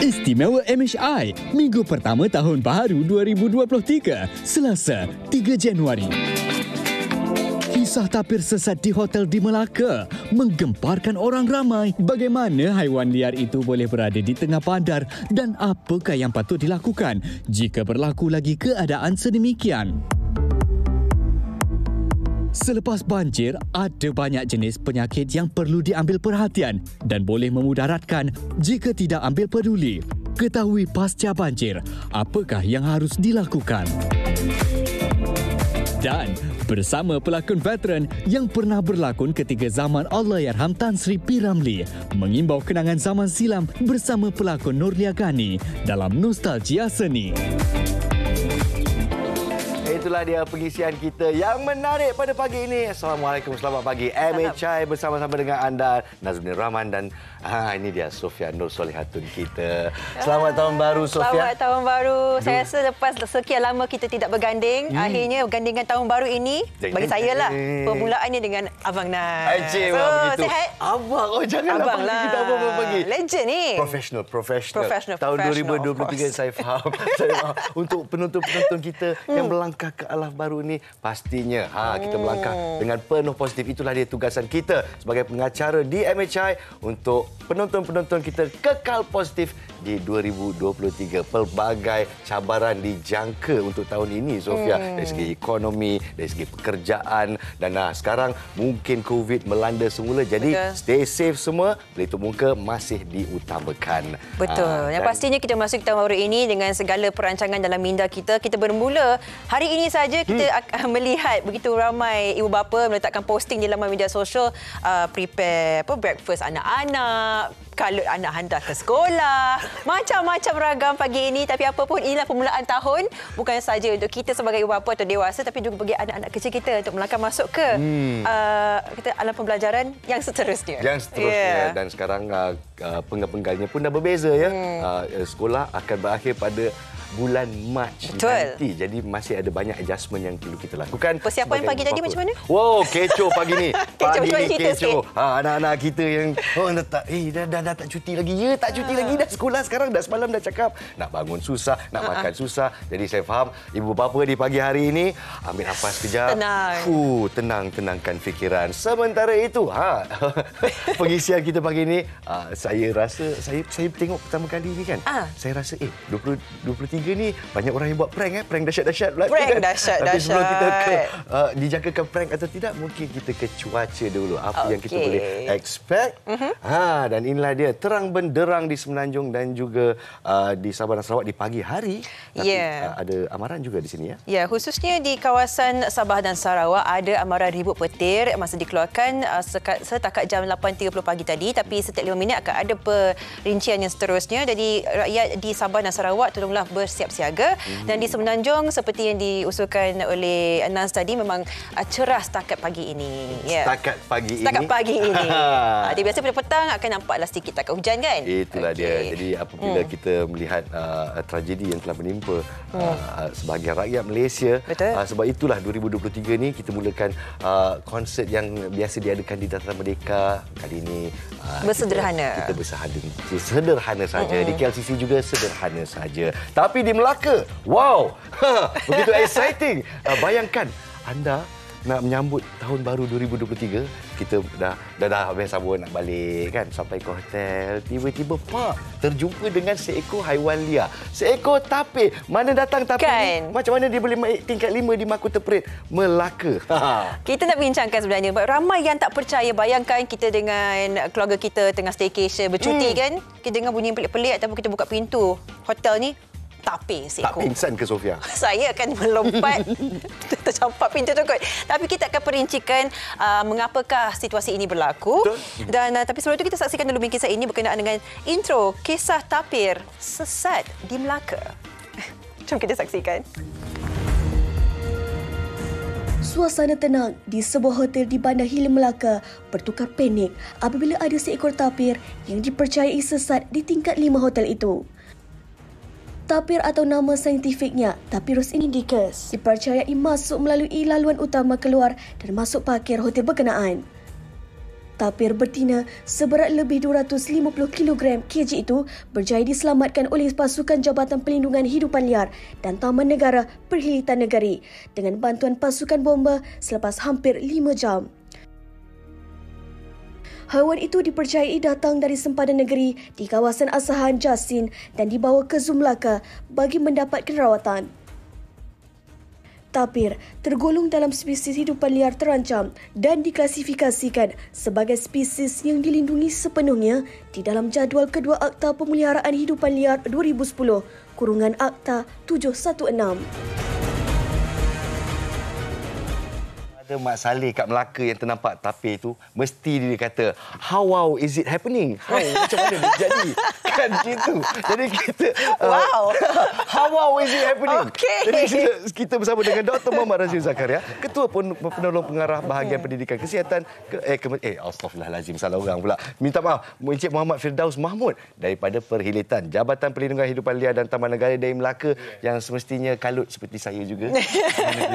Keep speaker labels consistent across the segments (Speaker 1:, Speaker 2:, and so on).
Speaker 1: Istimewa MHI, minggu pertama tahun baru 2023, Selasa, 3 Januari. Kisah tapir sesat di hotel di Melaka menggemparkan orang ramai. Bagaimana haiwan liar itu boleh berada di tengah bandar dan apakah yang patut dilakukan jika berlaku lagi keadaan sedemikian? Selepas banjir, ada banyak jenis penyakit yang perlu diambil perhatian dan boleh memudaratkan jika tidak ambil peduli. Ketahui pasca banjir, apakah yang harus dilakukan? Dan bersama pelakon veteran yang pernah berlakon ketika zaman Allahyarham Tan Sri P. Ramlee mengimbau kenangan zaman silam bersama pelakon Nurlia Ghani dalam Nostalgia Seni.
Speaker 2: Itulah dia pengisian kita yang menarik pada pagi ini. Assalamualaikum, selamat pagi. MHI bersama-sama dengan anda, Nazmin Rahman dan ini dia Sofia Nur Solihatun kita. Selamat tahun baru, Sofia.
Speaker 3: Selamat tahun baru. Saya rasa lepas sekian lama kita tidak berganding, akhirnya bergandingan tahun baru ini bagi saya lah permulaannya dengan Abang Nas.
Speaker 2: So,
Speaker 3: sihat?
Speaker 2: Abang, jangan
Speaker 3: Abang lah.
Speaker 2: Kita apa pagi.
Speaker 3: Legend ni.
Speaker 2: Professional. Tahun 2023 saya faham. Untuk penonton-penonton kita yang melangkah ke arah baru ini, pastinya kita melangkah dengan penuh positif. Itulah dia tugasan kita sebagai pengacara di MHI untuk penonton-penonton kita kekal positif di 2023. Pelbagai cabaran dijangka untuk tahun ini, Sofia. Dari segi ekonomi, dari segi pekerjaan. Dan sekarang mungkin COVID melanda semula. Jadi stay safe semua. Pelitup muka masih diutamakan.
Speaker 3: Betul. Yang pastinya kita masuk tahun baru ini dengan segala perancangan dalam minda kita. Kita bermula hari ini saja kita akan melihat begitu ramai ibu bapa meletakkan posting di laman media sosial, prepare breakfast anak-anak, kalau anak hantar ke sekolah, macam-macam ragam pagi ini. Tapi apa pun, inilah permulaan tahun, bukan saja untuk kita sebagai ibu bapa atau dewasa, tapi juga bagi anak-anak kecil kita untuk melangkah masuk ke kita alam pembelajaran yang seterusnya.
Speaker 2: Dan sekarang penggal-penggalnya pun dah berbeza ya. Sekolah akan berakhir pada bulan Mac nanti. Jadi masih ada banyak adjustment yang perlu kita lakukan.
Speaker 3: Persiapan pagi tadi macam mana?
Speaker 2: Wow, kecoh pagi ni. Pagi ni kecoh. Anak-anak kita yang dah tak cuti lagi. Ya, tak cuti lagi. Dah sekolah sekarang. Dah semalam dah cakap nak bangun susah, nak makan susah. Jadi saya faham ibu bapa di pagi hari ini ambil nafas kejap. Tenangkan fikiran. Sementara itu, pengisian kita pagi ni, saya rasa saya tengok pertama kali ni kan. Saya rasa 23 ni banyak orang yang buat prank dahsyat-dahsyat pula.
Speaker 3: Prank dahsyat.
Speaker 2: Tapi sebelum kita dijangkakan prank atau tidak, mungkin kita ke cuaca dulu. Apa yang kita boleh expect. Dan inilah dia terang benderang di Semenanjung dan juga di Sabah dan Sarawak di pagi hari. Tapi ada amaran juga di sini ya. Ya,
Speaker 3: khususnya di kawasan Sabah dan Sarawak ada amaran ribut petir masa dikeluarkan setakat jam 8.30 pagi tadi. Tapi setiap 5 minit akan ada perincian yang seterusnya. Jadi rakyat di Sabah dan Sarawak tolonglah bersiap siaga. Dan di Semenanjung seperti yang diusulkan oleh Nas tadi, memang cerah setakat pagi ini.
Speaker 2: Setakat pagi ini.
Speaker 3: Dia biasa pada petang akan nampaklah sedikit takat hujan kan.
Speaker 2: Itulah dia. Jadi apabila kita melihat tragedi yang telah menimpa sebahagian rakyat Malaysia, sebab itulah 2023 ni kita mulakan konsert yang biasa diadakan di Dataran Merdeka. Kali ini
Speaker 3: bersederhana.
Speaker 2: Kita sederhana saja. Di KLCC juga sederhana saja. Tapi di Melaka, wow, begitu exciting. Bayangkan anda nak menyambut tahun baru 2023, kita dah habis sabun nak balik kan, sampai ke hotel, tiba-tiba terjumpa dengan seekor haiwan liar, seekor tapir. Mana datang tapir ni? Macam mana dia boleh tingkat 5 di Mahkota Parade Melaka?
Speaker 3: Kita nak bincangkan sebenarnya. Ramai yang tak percaya. Bayangkan kita dengan keluarga kita tengah staycation bercuti kan, kita dengar bunyi pelik-pelik ataupun kita buka pintu hotel ni, tapir seekor.
Speaker 2: Tak pingsan ke, Sofia?
Speaker 3: Saya akan melompat tercampak pintu tu kot. Tapi kita akan perincikan mengapakah situasi ini berlaku. Dan tapi sebelum itu kita saksikan dulu bingkisan ini berkenaan dengan intro kisah tapir sesat di Melaka. Jom kita saksikan.
Speaker 4: Suasana tenang di sebuah hotel di Bandar Hilir Melaka bertukar panik apabila ada seekor tapir yang dipercayai sesat di tingkat 5 hotel itu. Tapir atau nama saintifiknya Tapirus indicus dipercayai masuk melalui laluan utama keluar dan masuk parkir hotel berkenaan. tapir betina seberat lebih 250 kg itu berjaya diselamatkan oleh pasukan Jabatan Perlindungan Hidupan Liar dan Taman Negara Perkhidmatan Negeri dengan bantuan pasukan bomba selepas hampir 5 jam. Haiwan itu dipercayai datang dari sempadan negeri di kawasan asahan Jasin dan dibawa ke Zoo Melaka bagi mendapatkan rawatan. Tapir tergolong dalam spesies hidupan liar terancam dan diklasifikasikan sebagai spesies yang dilindungi sepenuhnya di dalam jadual kedua Akta Pemeliharaan Hidupan Liar 2010, Akta 716.
Speaker 2: Ada Mak Saleh kat Melaka yang ternampak tapir tu, mesti dia kata, how wow is it happening? How, macam mana dia jadi? Kan gitu. Jadi kita,
Speaker 3: Wow.
Speaker 2: how wow is it happening?
Speaker 3: Okey.
Speaker 2: Jadi kita bersama dengan Dr. Muhammad Razif Zakaria, Ketua Penolong Pengarah Bahagian Pendidikan Kesihatan, Astaghfirullahalazim, salah orang pula. Minta maaf, Encik Muhammad Firdaus Mahmud daripada Perkhidmatan Jabatan Perlindungan Hidupan Liar dan Taman Negara dari Melaka yang semestinya kalut seperti saya juga.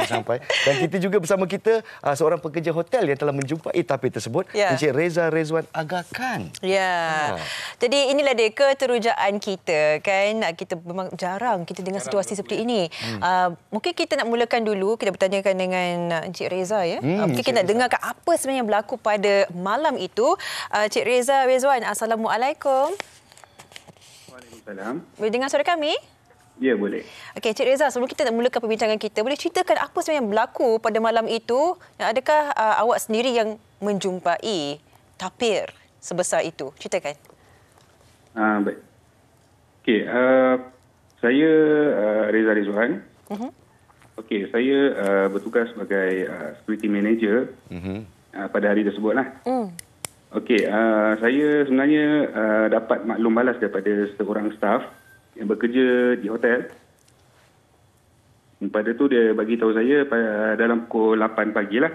Speaker 2: Sampai. Dan kita juga bersama kita seorang pekerja hotel yang telah menjumpai tapir tersebut, Encik Reza Rezwan Aga Khan.
Speaker 3: Ya. Jadi inilah dia keterujaan kita kan. Kita memang jarang kita dengar situasi seperti ini. Mungkin kita nak mulakan dulu, kita bertanyakan dengan Encik Reza ya. Mungkin kita nak dengarkan apa sebenarnya yang berlaku pada malam itu. Encik Reza Rezwan, Assalamualaikum.
Speaker 5: Waalaikumsalam.
Speaker 3: Boleh dengar suara kami?
Speaker 5: Ya, boleh.
Speaker 3: Okey, Encik Reza, sebelum kita nak mulakan perbincangan kita, boleh ceritakan apa sebenarnya yang berlaku pada malam itu? Adakah awak sendiri yang menjumpai tapir sebesar itu? Ceritakan.
Speaker 5: Baik. Okey, saya Reza Rizwan. Okey, saya bertugas sebagai security manager pada hari tersebutlah. Okey, saya sebenarnya dapat maklum balas daripada seorang staf yang bekerja di hotel. Pada tu dia bagi tahu saya dalam pukul 8 pagi lah.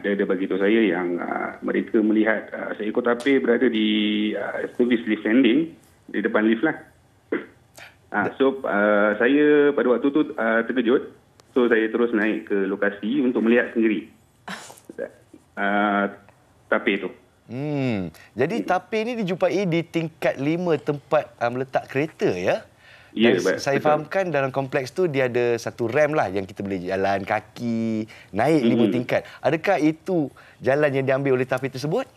Speaker 5: Dia bagi tahu saya yang mereka melihat seekor tapir berada di service lift landing di depan lift lah. So saya pada waktu tu terkejut. So saya terus naik ke lokasi untuk melihat sendiri tapir tu.
Speaker 2: Jadi tapir ni dijumpai di tingkat 5 tempat meletak kereta ya?
Speaker 5: Ya,
Speaker 2: saya fahamkan dalam kompleks tu dia ada satu ramp lah yang kita boleh jalan kaki, naik 5 tingkat. Adakah itu jalan yang diambil oleh tapir tersebut?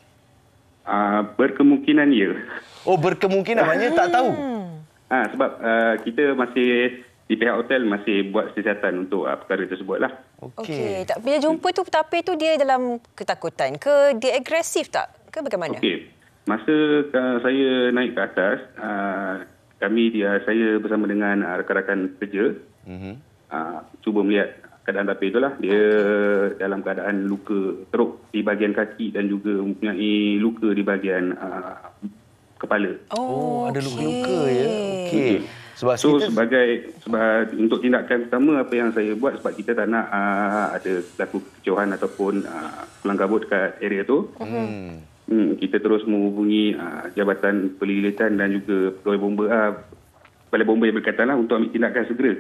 Speaker 5: Berkemungkinan ya.
Speaker 2: Oh, berkemungkinan, maknanya tak tahu.
Speaker 5: Sebab kita masih di pihak hotel masih buat siasatan untuk perkara tersebut lah.
Speaker 3: Okey. Bila jumpa tu tapir tu dia dalam ketakutan ke? Dia agresif tak? Ke bagaimana?
Speaker 5: Okey. Masa saya naik ke atas, saya bersama dengan rakan-rakan kerja cuba melihat keadaan tapir itulah. Dia dalam keadaan luka teruk di bahagian kaki dan juga mempunyai luka di bahagian kepala.
Speaker 3: Oh,
Speaker 2: ada luka-luka ya. Okey.
Speaker 5: Sebab untuk tindakan pertama apa yang saya buat, sebab kita tak nak ada berlaku kecohan ataupun kelang kabut kat area tu. Kita terus menghubungi Jabatan Perkhidmatan dan juga Balai Bomba yang berkaitan lah untuk ambil tindakan segera.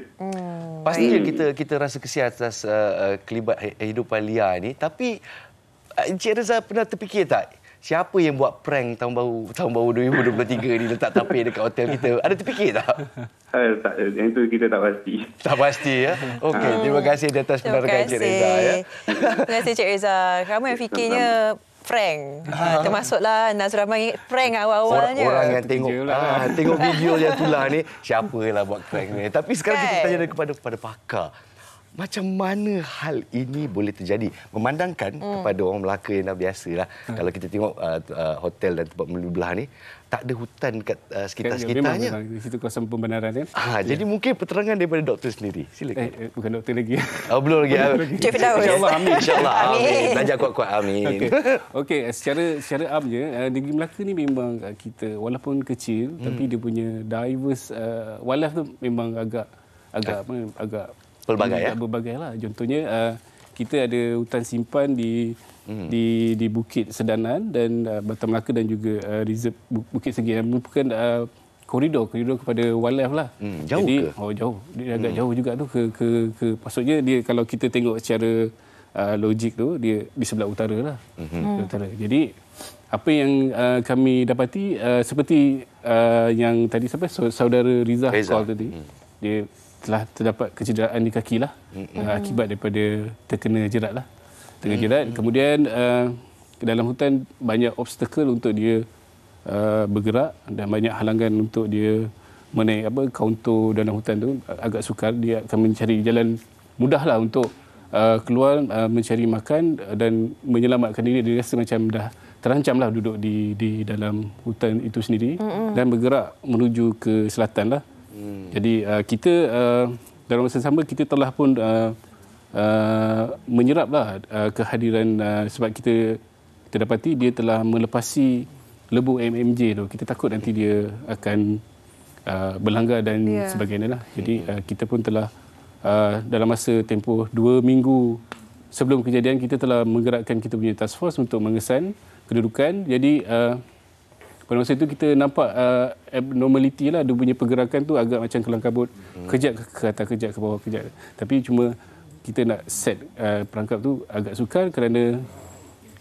Speaker 2: Pastinya kita rasa kesian atas kelibat hidupan liar ni, tapi Encik Reza pernah terfikir tak siapa yang buat prank tahun baru 2023 ni letak tapir dekat hotel kita? Ada terfikir tak?
Speaker 5: Tak, yang itu kita tak pasti.
Speaker 2: Tak pasti ya. Okey, terima kasih di atas penerangan Encik Reza ya.
Speaker 3: Terima kasih Encik Reza. Kamu yang fikirnya prank. Termasuklah Nazramai prank awal-awalnya.
Speaker 2: Orang yang tengok video yang tular ni, siapalah buat prank ni. Tapi sekarang kita tanya kepada pakar. Macam mana hal ini boleh terjadi? Memandangkan kepada orang Melaka yang dah biasalah. Kalau kita tengok hotel dan tempat belah ni, tak ada hutan dekat sekitar-sekitarnya.
Speaker 6: Di situ kawasan pembenaran kan.
Speaker 2: Jadi mungkin penerangan daripada doktor sendiri. Silakan.
Speaker 6: Bukan doktor lagi.
Speaker 2: Belum lagi.
Speaker 3: Cik Firdaus.
Speaker 6: InsyaAllah, amin.
Speaker 2: InsyaAllah, amin. Belajar kuat-kuat, amin.
Speaker 6: Okey, secara amnya, negeri Melaka ni memang kita, walaupun kecil, tapi dia punya diverse wildlife tu memang agak
Speaker 2: pelbagai ya.
Speaker 6: Berbagai lah. Contohnya kita ada hutan simpan di Bukit Sedanan dan Batam Melaka dan juga reserve Bukit Segi yang merupakan koridor kepada wildlife lah.
Speaker 2: Jauh.
Speaker 6: Jadi, jauh. Dia agak jauh juga tu ke maksudnya dia kalau kita tengok secara logik tu dia di sebelah utara lah. Utara. Jadi apa yang kami dapati seperti yang tadi sampai saudara Riza call tadi, dia telah terdapat kecederaan di kaki lah akibat daripada terkena jerat lah. Kemudian dalam hutan banyak obstacle untuk dia bergerak dan banyak halangan untuk dia menaik kaunter dalam hutan tu agak sukar. Dia akan mencari jalan mudahlah untuk keluar mencari makan dan menyelamatkan diri. Dia rasa macam dah terancamlah duduk di dalam hutan itu sendiri dan bergerak menuju ke selatan lah. Jadi kita dalam masa sama kita telah pun menyeraplah kehadiran sebab kita dapati dia telah melepasi lebu MMJ tu. Kita takut nanti dia akan berlanggar dan sebagainya lah. Jadi kita pun telah dalam masa tempoh 2 minggu sebelum kejadian kita telah menggerakkan kita punya task force untuk mengesan kedudukan. Jadi pada masa itu kita nampak abnormality lah. Dia punya pergerakan tu agak macam kelang kabut. Kejap ke atas, kejap ke bawah, kejap. Tapi cuma kita nak set perangkap tu agak sukar kerana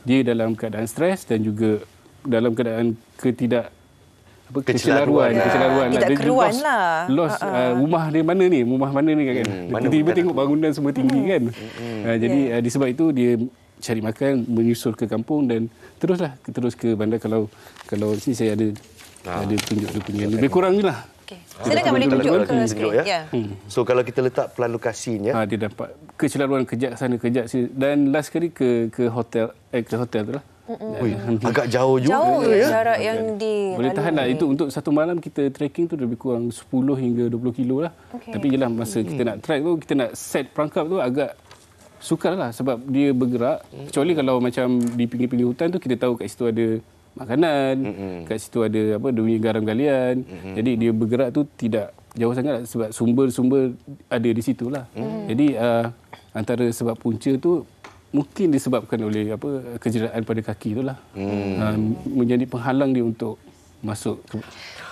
Speaker 6: dia dalam keadaan stres dan juga dalam keadaan kecelaruan.
Speaker 3: Tidak keruan lah.
Speaker 6: Lost rumah dia mana ni? Rumah mana ni kan? Tiba-tiba tengok bangunan semua tinggi kan. Jadi disebab itu dia cari makan, menyusul ke kampung dan terus ke bandar. Kalau sini saya ada tunjuk dia punya lebih kurang ni lah.
Speaker 3: Silakan boleh tunjuk ke skrin.
Speaker 2: So kalau kita letak plan lokasinya,
Speaker 6: dia dapat kecelaruan kejap sana kejap sini dan last kali ke hotel tu lah.
Speaker 2: Agak jauh juga.
Speaker 3: Jauh jarak yang
Speaker 6: boleh tahan lah. Itu untuk satu malam kita trekking tu lebih kurang 10 hingga 20 kilo lah. Tapi jelah masa kita nak track tu, kita nak set perangkap tu agak sukar lah sebab dia bergerak. Kecuali kalau macam di pinggir-pinggir hutan tu kita tahu kat situ ada makanan, kat situ ada dia punya garam galian. Jadi dia bergerak tu tidak jauh sangat sebab sumber-sumber ada di situ lah. Jadi antara sebab punca tu mungkin disebabkan oleh kecederaan pada kaki itulah. Menjadi penghalang dia untuk masuk.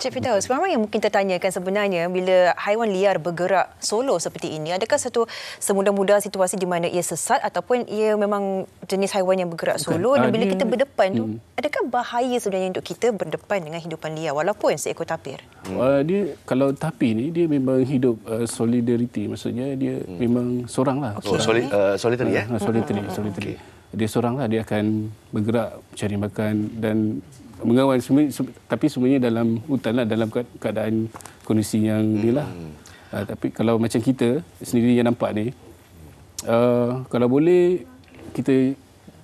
Speaker 3: Cik Firdaus, ramai yang mungkin tertanyakan sebenarnya bila haiwan liar bergerak solo seperti ini, adakah satu semudah-mudah situasi di mana ia sesat ataupun ia memang jenis haiwan yang bergerak solo dan bila kita berdepan tu, adakah bahaya sebenarnya untuk kita berdepan dengan hidupan liar walaupun seekor tapir?
Speaker 6: Dia kalau tapir ni dia memang hidup solidarity, maksudnya dia memang seorang lah.
Speaker 2: Solitary
Speaker 6: Solitary. Dia seorang lah, dia akan bergerak cari makan dan mengawal tapi semuanya dalam hutan lah, dalam keadaan kondisi yang ni lah. Tapi kalau macam kita sendiri yang nampak ni, kalau boleh kita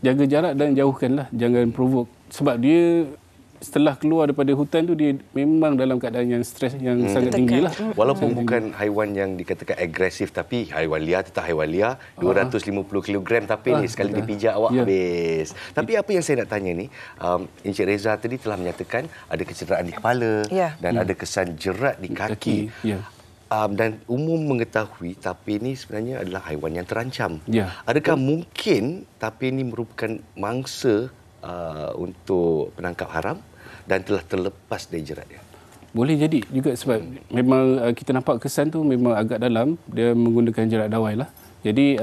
Speaker 6: jaga jarak dan jauhkanlah, jangan provoke. Sebab dia setelah keluar daripada hutan tu dia memang dalam keadaan yang stres yang sangat tinggi lah.
Speaker 2: Walaupun bukan haiwan yang dikatakan agresif tapi haiwan liar tetap haiwan liar. 250 kg tapi ni sekali dipijak awak habis. Tapi apa yang saya nak tanya ni, Encik Reza tadi telah menyatakan ada kecederaan di kepala dan ada kesan jerat di kaki. Dan umum mengetahui tapir ini sebenarnya adalah haiwan yang terancam. Adakah mungkin tapir ini merupakan mangsa untuk penangkap haram dan telah terlepas dari jeratnya?
Speaker 6: Boleh jadi juga sebab memang kita nampak kesan tu memang agak dalam, dia menggunakan jerat dawai lah. Jadi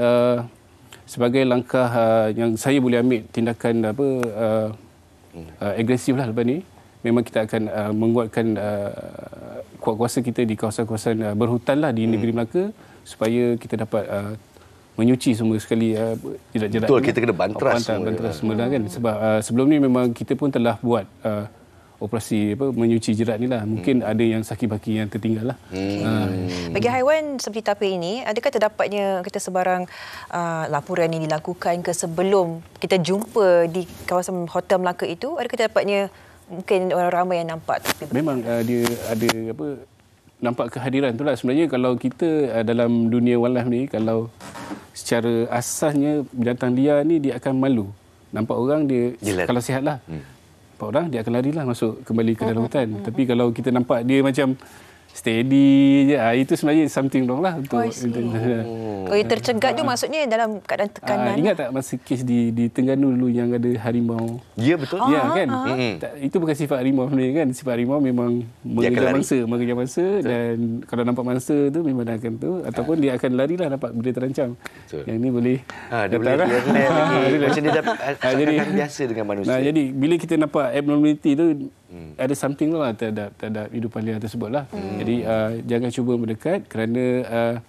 Speaker 6: sebagai langkah yang saya boleh ambil tindakan agresif lah lepas ni, memang kita akan menguatkan kuasa kita di kawasan-kawasan berhutan lah di negeri Melaka supaya kita dapat menyuci semua sekali jerat-jerat.
Speaker 2: Betul, kita kena bantras
Speaker 6: semua kan. Sebab sebelum ni memang kita pun telah buat operasi menyuci jerat ni lah. Mungkin ada yang saki-baki yang tertinggal lah.
Speaker 3: Bagi haiwan seperti tapir ini, adakah terdapatnya kita sebarang laporan yang dilakukan ke sebelum kita jumpa di kawasan Hotel Melaka itu? Adakah terdapatnya mungkin orang ramai yang nampak tapir?
Speaker 6: Memang dia ada nampak kehadiran tu lah. Sebenarnya kalau kita dalam dunia wildlife ni, kalau secara asasnya binatang liar ni dia akan malu. Nampak orang dia kalau sihatlah. Nampak orang dia akan larilah masuk kembali ke dalam hutan. Tapi kalau kita nampak dia macam steady je. Itu sebenarnya something wrong lah untuk
Speaker 3: Kalau tercegat tu maksudnya dalam keadaan tekanan.
Speaker 6: Ingat tak masa kes di Terengganu dulu yang ada harimau?
Speaker 2: Ya, betul.
Speaker 6: Ya kan? Itu bukan sifat harimau sebenarnya kan. Sifat harimau memang mengejar mangsa dan kalau nampak mangsa tu memang dia akan tu ataupun dia akan larilah nampak benda terancam.
Speaker 2: Betul.
Speaker 6: Yang ni boleh
Speaker 2: dia boleh lagi. Macam dia dah jadi biasa dengan manusia.
Speaker 6: Jadi bila kita nampak abnormality tu ada something lah terhadap hidupan liar tersebut lah. Jadi jangan cuba mendekat kerana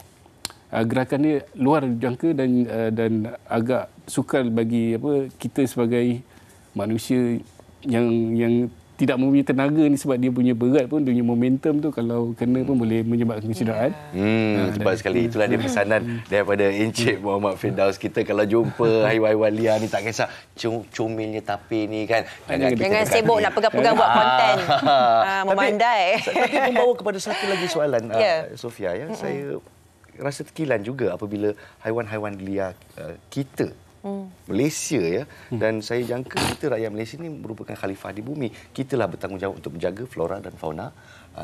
Speaker 6: gerakan dia luar jangka dan agak sukar bagi kita sebagai manusia yang tidak mempunyai tenaga ni sebab dia punya berat pun, dia punya momentum tu kalau kena pun boleh menyebabkan kecederaan.
Speaker 2: Tepat sekali. Itulah dia pesanan daripada Encik Muhammad Firdaus. Kita kalau jumpa haiwan-haiwan liar ni tak kisah comilnya tapi ni kan.
Speaker 3: Jangan sibuk nak pegang-pegang buat konten. Memandai.
Speaker 2: Tapi membawa kepada satu lagi soalan, Sofia. Saya rasa terkilan juga apabila haiwan-haiwan liar kita Malaysia dan saya jangka kita rakyat Malaysia ni merupakan khalifah di bumi. Kitalah bertanggungjawab untuk menjaga flora dan fauna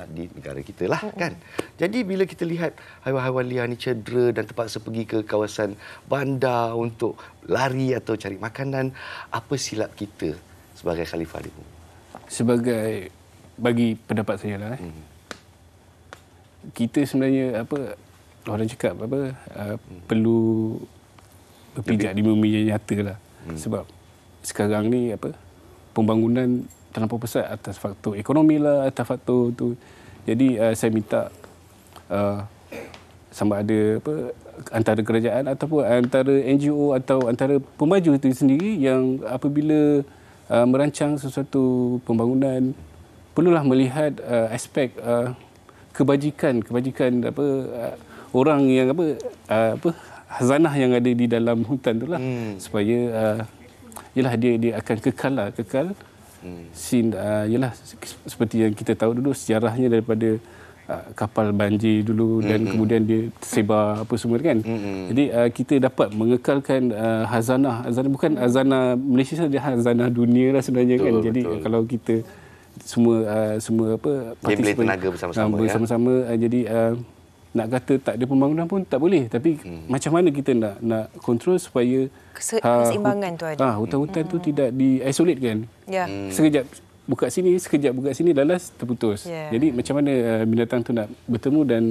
Speaker 2: di negara kita lah kan. Jadi bila kita lihat haiwan-haiwan liar ni cedera dan terpaksa pergi ke kawasan bandar untuk lari atau cari makanan, apa silap kita sebagai khalifah di bumi?
Speaker 6: Sebagai bagi pendapat saya lah kita sebenarnya orang cakap perlu berpijak di bumi yang nyata lah. Sebab sekarang ni pembangunan terlampau pesat atas faktor ekonomi lah, atas faktor tu. Jadi saya minta sama ada antara kerajaan ataupun antara NGO atau antara pemaju itu sendiri yang apabila merancang sesuatu pembangunan perlulah melihat aspek kebajikan orang yang hazanah yang ada di dalam hutan itulah supaya dia akan kekal seperti yang kita tahu dulu sejarahnya daripada kapal banjir dulu dan kemudian dia tersebar apa semua kan. Jadi kita dapat mengekalkan hazanah bukan hazanah Malaysia saja, hazanah dunia lah sebenarnya kan. Jadi kalau kita semua
Speaker 2: partisipasi tenaga bersama-sama
Speaker 6: jadi nak kata tak ada pembangunan pun tak boleh, tapi macam mana kita nak kontrol supaya
Speaker 3: keseimbangan tu ada.
Speaker 6: Hutan-hutan tu tidak di-isolate kan. Sekejap buka sini lalas terputus. Jadi macam mana binatang tu nak bertemu dan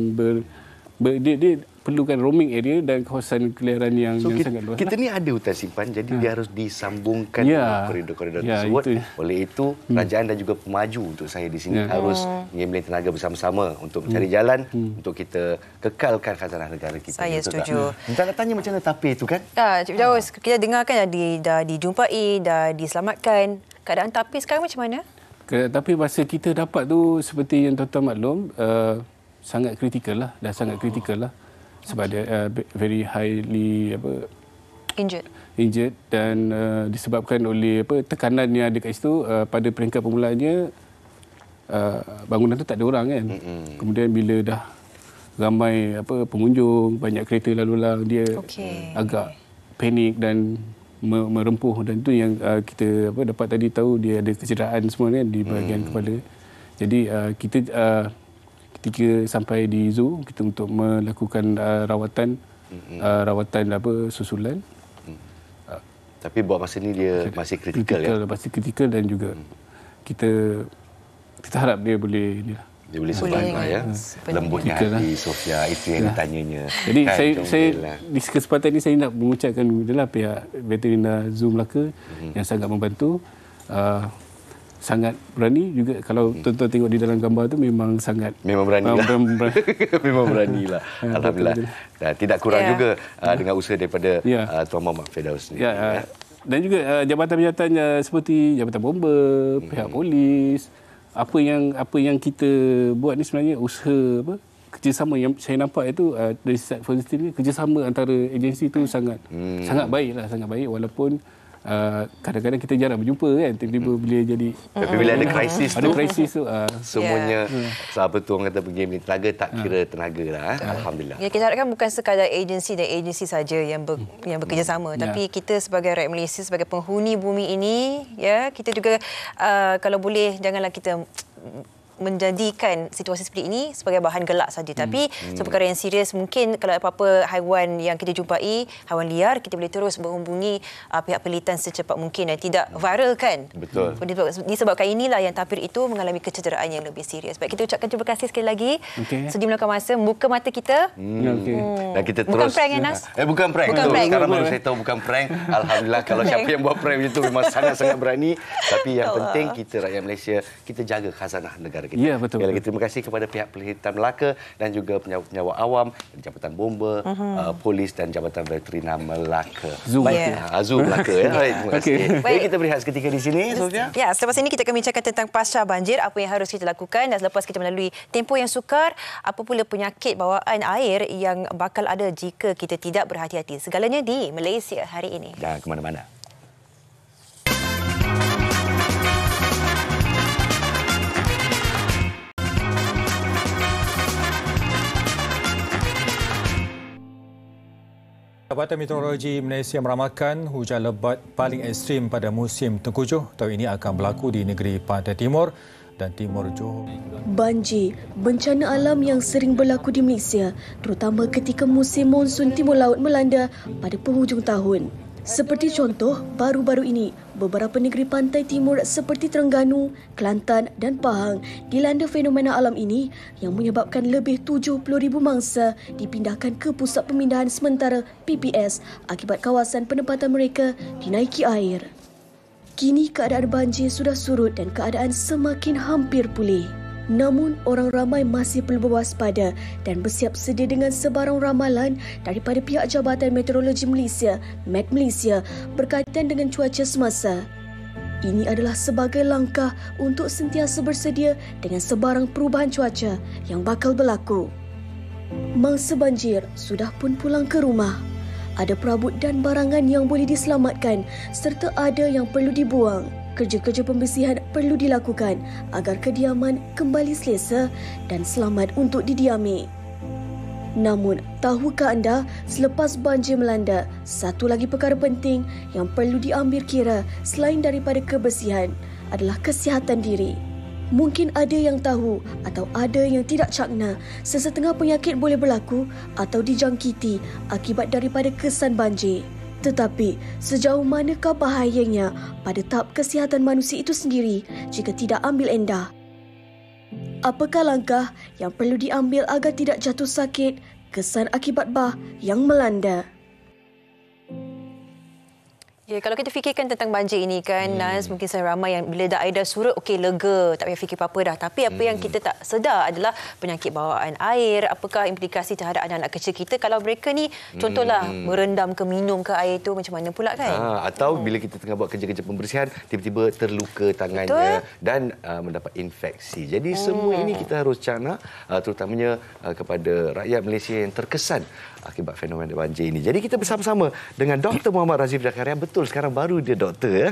Speaker 6: dia perlukan roaming area dan kawasan keliaran yang sangat luas.
Speaker 2: Kita ni ada hutan simpan, jadi dia harus disambungkan koridor-koridor tersebut. Oleh itu, kerajaan dan juga pemaju untuk saya di sini harus menyembelih tenaga bersama-sama untuk mencari jalan untuk kita kekalkan khazanah negara kita.
Speaker 3: Saya setuju.
Speaker 2: Kita nak tanya macam mana tapir itu kan?
Speaker 3: Cik Firdaus, kita dengarkan dah dijumpai, dah diselamatkan. Keadaan tapir sekarang macam mana?
Speaker 6: Tapi masa kita dapat tu seperti yang tuan-tuan maklum, sangat kritikal lah. Sebab dia very highly injured dan disebabkan oleh tekanan yang ada kat situ. Pada peringkat permulaannya bangunan tu tak ada orang kan. Kemudian bila dah ramai pengunjung, banyak kereta lalu lalang, dia agak panik dan merempuh, dan itu yang kita dapat tadi tahu dia ada kecederaan semua kan di bahagian kepala. Jadi kita ketika sampai di zoo kita untuk melakukan rawatan susulan.
Speaker 2: Tapi buat masa ni dia masih kritikal
Speaker 6: masih kritikal dan juga kita harap dia boleh
Speaker 2: survive ya. Lembutnya hati Sofia, itu yang ditanyanya.
Speaker 6: Jadi saya di kesempatan ini saya nak mengucapkan adalah pihak Veterina Zoo Melaka yang sangat membantu. Sangat berani juga. Kalau tuan-tuan tengok di dalam gambar tu memang
Speaker 2: berani memang beranilah. Alhamdulillah. Dan tidak kurang juga dengan usaha daripada Tuan Muhammad Firdaus ni.
Speaker 6: Dan juga jabatan-jabatan seperti Jabatan Bomba, pihak polis, apa yang kita buat ni sebenarnya usaha kerjasama yang saya nampak itu dari sisi positif ni, kerjasama antara agensi tu sangat baik walaupun kadang-kadang kita jarang berjumpa kan, tiba-tiba bila jadi
Speaker 2: tapi bila ada krisis tu semuanya apa tu orang kata pergi tenaga tak kira tenaga lah. Alhamdulillah.
Speaker 3: Kita harapkan bukan sekadar agensi dan agensi saja yang bekerjasama, tapi kita sebagai rakyat Malaysia, sebagai penghuni bumi ini kita juga kalau boleh janganlah kita menjadikan situasi seperti ini sebagai bahan gelak saja. Tapi perkara yang serius, mungkin kalau apa-apa haiwan yang kita jumpai, haiwan liar, kita boleh terus menghubungi pihak pelitan secepat mungkin dan tidak viral kan.
Speaker 2: Betul.
Speaker 3: Disebabkan inilah yang tapir itu mengalami kecederaan yang lebih serius. Baik, kita ucapkan terima kasih sekali lagi. Sudi meluangkan masa, buka mata kita.
Speaker 2: Dan kita
Speaker 3: bukan
Speaker 2: terus...
Speaker 3: prank ya, Nas?
Speaker 2: Bukan prank.
Speaker 3: Bukan prank.
Speaker 2: Sekarang baru saya tahu bukan prank. Alhamdulillah, kalau siapa yang buat prank itu memang sangat-sangat berani. Tapi yang penting kita rakyat Malaysia, kita jaga khazanah negara kita.
Speaker 6: Ya, betul.
Speaker 2: Sekali lagi terima kasih kepada pihak Pelitan Melaka dan juga penyawa awam, Jabatan Bomba, Polis dan Jabatan Veterina Melaka.
Speaker 6: Zoo.
Speaker 2: Zoo Melaka. Baik, terima kasih. Jadi kita berehat seketika di sini, Sofia.
Speaker 3: Ya, selepas ini kita akan bincangkan tentang pasca banjir, apa yang harus kita lakukan, dan selepas kita melalui tempoh yang sukar, apa pula penyakit bawaan air yang bakal ada jika kita tidak berhati-hati. Segalanya di Malaysia hari ini.
Speaker 2: Jangan ke mana-mana.
Speaker 7: Jabatan Meteorologi Malaysia meramalkan hujan lebat paling ekstrim pada musim tengkujuh tahun ini akan berlaku di negeri Pantai Timur dan Timur Johor.
Speaker 4: Banjir, bencana alam yang sering berlaku di Malaysia, terutama ketika musim monsun timur laut melanda pada penghujung tahun. Seperti contoh, baru-baru ini, beberapa negeri pantai timur seperti Terengganu, Kelantan dan Pahang dilanda fenomena alam ini yang menyebabkan lebih 70,000 mangsa dipindahkan ke Pusat Pemindahan Sementara PPS akibat kawasan penempatan mereka dinaiki air. Kini keadaan banjir sudah surut dan keadaan semakin hampir pulih. Namun, orang ramai masih perlu berwaspada dan bersiap sedia dengan sebarang ramalan daripada pihak Jabatan Meteorologi Malaysia, MET Malaysia, berkaitan dengan cuaca semasa. Ini adalah sebagai langkah untuk sentiasa bersedia dengan sebarang perubahan cuaca yang bakal berlaku. Mangsa banjir sudah pun pulang ke rumah. Ada perabot dan barangan yang boleh diselamatkan serta ada yang perlu dibuang. Kerja-kerja pembersihan perlu dilakukan agar kediaman kembali selesa dan selamat untuk didiami. Namun, tahukah anda, selepas banjir melanda, satu lagi perkara penting yang perlu diambil kira selain daripada kebersihan adalah kesihatan diri. Mungkin ada yang tahu atau ada yang tidak cakna sesetengah penyakit boleh berlaku atau dijangkiti akibat daripada kesan banjir. Tetapi, sejauh manakah bahayanya pada tahap kesihatan manusia itu sendiri jika tidak ambil endah? Apakah langkah yang perlu diambil agar tidak jatuh sakit kesan akibat bah yang melanda?
Speaker 3: Ya, kalau kita fikirkan tentang banjir ini kan, Nas, mungkin saya ramai yang bila air dah surut, okey, lega, tak payah fikir apa-apa dah. Tapi apa yang kita tak sedar adalah penyakit bawaan air, apakah implikasi terhadap anak-anak kecil kita kalau mereka ni, contohlah, merendam ke minum ke air itu, macam mana pula kan?
Speaker 2: Atau bila kita tengah buat kerja-kerja pembersihan, tiba-tiba terluka tangannya dan mendapat infeksi. Jadi semua ini kita harus cakna, terutamanya kepada rakyat Malaysia yang terkesan akibat fenomena banjir ini. Jadi kita bersama-sama dengan Dr. Muhammad Razif Zakaria. Betul, sekarang baru dia doktor.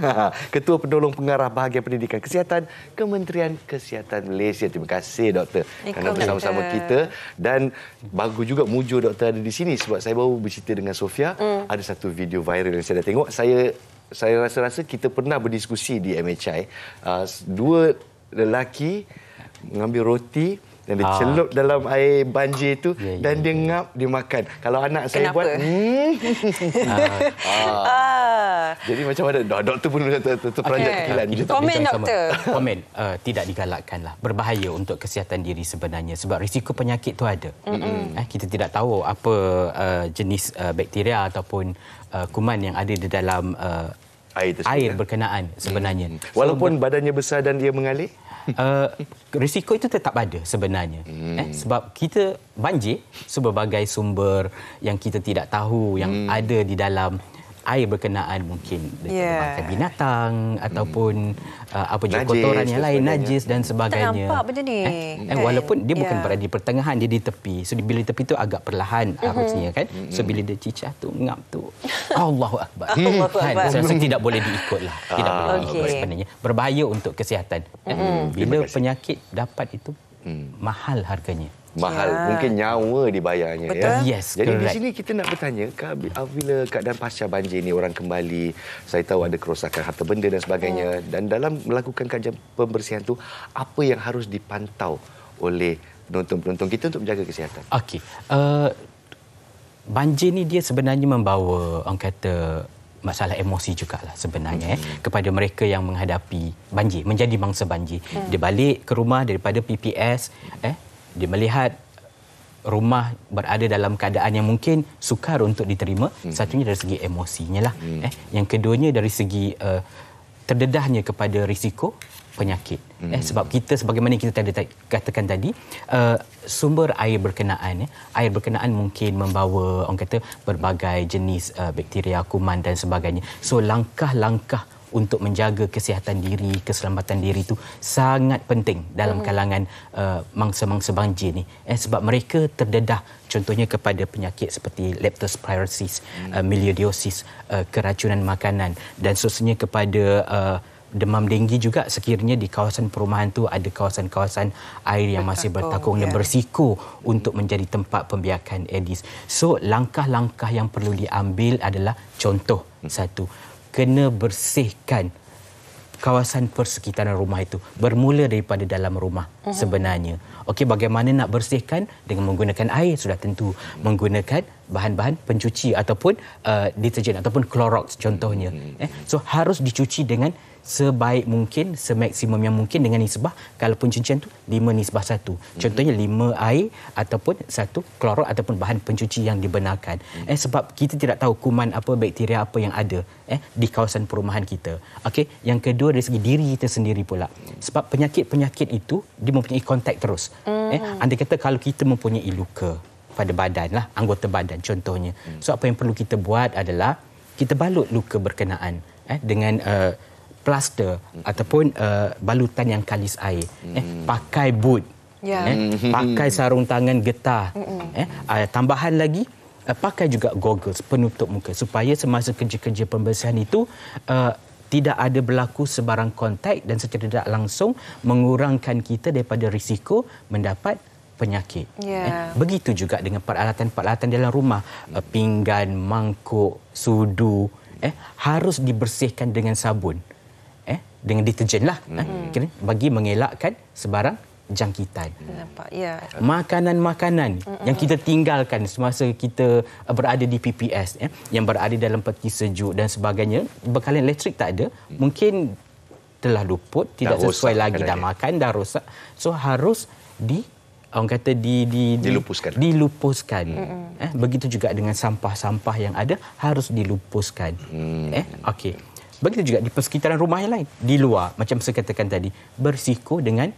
Speaker 2: Ketua Penolong Pengarah Bahagian Pendidikan Kesihatan Kementerian Kesihatan Malaysia. Terima kasih, Doktor, kerana bersama-sama kita. Dan bagus juga mujur Doktor ada di sini sebab saya baru bercerita dengan Sofia. Ada satu video viral yang saya dah tengok. Saya rasa-rasa kita pernah berdiskusi di MHI. Dua lelaki mengambil roti dan dia celup dalam air banjir itu dan dia ngap, dia makan. Kalau anak saya buat jadi macam mana? Doktor pun terperanjat kekilan.
Speaker 3: Komen, Doktor.
Speaker 8: Komen, tidak digalakkanlah. Berbahaya untuk kesihatan diri sebenarnya sebab risiko penyakit itu ada. Kita tidak tahu apa jenis bakteria ataupun kuman yang ada di dalam air berkenaan sebenarnya.
Speaker 2: Walaupun badannya besar dan dia mengalir?
Speaker 8: Risiko itu tetap ada sebenarnya. Sebab kita banjir sebagai sumber yang kita tidak tahu yang ada di dalam air berkenaan, mungkin daripada binatang ataupun apa je kotoran yang lain, najis dan sebagainya.
Speaker 3: Tak nampak benda ni.
Speaker 8: Walaupun dia bukan berada di pertengahan, dia di tepi. So bila di tepi tu agak perlahan harusnya kan. So bila dia cicah tu, ngap tu, Allahu Akbar. Saya rasa tidak boleh diikutlah. Tidak boleh diikut sebenarnya. Berbahaya untuk kesihatan. Bila penyakit dapat itu mahal harganya.
Speaker 2: Mahal, mungkin nyawa dibayarnya.
Speaker 3: Betul.
Speaker 2: Ya.
Speaker 8: Yes,
Speaker 2: jadi
Speaker 8: correct.
Speaker 2: di sini kita nak bertanya, bila keadaan pasca banjir ni orang kembali, saya tahu ada kerosakan harta benda dan sebagainya, dan dalam melakukan kajian pembersihan tu, apa yang harus dipantau oleh penonton-penonton kita untuk menjaga kesihatan?
Speaker 8: Okey. Banjir ni dia sebenarnya membawa orang kata masalah emosi jugalah sebenarnya kepada mereka yang menghadapi banjir, menjadi mangsa banjir. Dia balik ke rumah daripada PPS, dia melihat rumah berada dalam keadaan yang mungkin sukar untuk diterima. Satunya dari segi emosinya lah. Yang keduanya dari segi terdedahnya kepada risiko penyakit. Sebab kita sebagaimana kita katakan tadi, sumber air berkenaan mungkin membawa orang kata berbagai jenis bakteria, kuman dan sebagainya. So langkah-langkah untuk menjaga kesihatan diri, keselamatan diri itu sangat penting dalam kalangan mangsa-mangsa banjir ni. Sebab mereka terdedah contohnya kepada penyakit seperti leptospirosis, milioidosis, keracunan makanan dan seterusnya kepada demam denggi juga sekiranya di kawasan perumahan tu ada kawasan-kawasan air yang masih bertakung dan berisiko untuk menjadi tempat pembiakan Aedes. So langkah-langkah yang perlu diambil adalah contoh satu, kena bersihkan kawasan persekitaran rumah itu bermula daripada dalam rumah sebenarnya. Okey, bagaimana nak bersihkan? Dengan menggunakan air sudah tentu, menggunakan bahan-bahan pencuci ataupun deterjen ataupun Clorox contohnya. So harus dicuci dengan sebaik mungkin, semaksimum yang mungkin dengan nisbah, kalaupun cucian tu 5:1. Contohnya 5 air ataupun 1 Clorox ataupun bahan pencuci yang dibenarkan. Sebab kita tidak tahu kuman apa, bakteria apa yang ada di kawasan perumahan kita. Okey, yang kedua dari segi diri kita sendiri pula. Sebab penyakit-penyakit itu dia mempunyai kontak terus. Andai kata kalau kita mempunyai luka pada badan lah, anggota badan contohnya. So apa yang perlu kita buat adalah kita balut luka berkenaan dengan plaster ataupun balutan yang kalis air. Pakai boot. Pakai sarung tangan getah. Tambahan lagi pakai juga goggles penutup muka supaya semasa kerja-kerja pembersihan itu tidak ada berlaku sebarang kontak dan secara tidak langsung mengurangkan kita daripada risiko mendapat penyakit. Begitu juga dengan peralatan-peralatan dalam rumah, pinggan, mangkuk, sudu, harus dibersihkan dengan sabun. Dengan deterjen lah, bagi mengelakkan sebarang jangkitan.
Speaker 3: Nampak, ya.
Speaker 8: Makanan-makanan yang kita tinggalkan semasa kita berada di PPS, yang berada dalam peti sejuk dan sebagainya, bekalan elektrik tak ada, mungkin telah luput, tidak sesuai lagi, dah makan, dah rosak. So harus orang kata dilupuskan. Begitu juga dengan sampah-sampah yang ada harus dilupuskan. Okey. Begitu juga di persekitaran rumah yang lain, di luar macam saya katakan tadi, berisiko dengan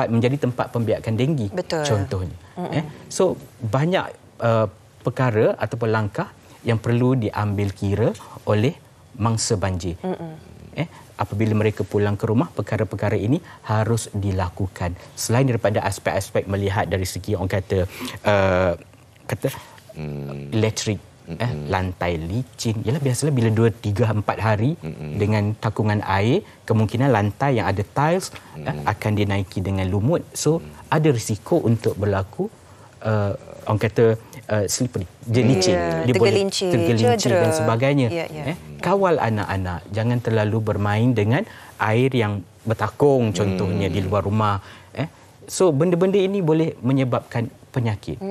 Speaker 8: menjadi tempat pembiakan denggi.
Speaker 3: Betul.
Speaker 8: Contohnya. So banyak perkara ataupun langkah yang perlu diambil kira oleh mangsa banjir. Apabila mereka pulang ke rumah, perkara-perkara ini harus dilakukan. Selain daripada aspek-aspek melihat dari segi orang kata elektrik, lantai licin. Yalah, biasalah bila 2, 3, 4 hari dengan takungan air, kemungkinan lantai yang ada tiles akan dinaiki dengan lumut. So ada risiko untuk berlaku orang kata slippery, dia licin, dia boleh tergelincir dan sebagainya. Kawal anak-anak, jangan terlalu bermain dengan air yang bertakung contohnya di luar rumah. So benda-benda ini boleh menyebabkan penyakit.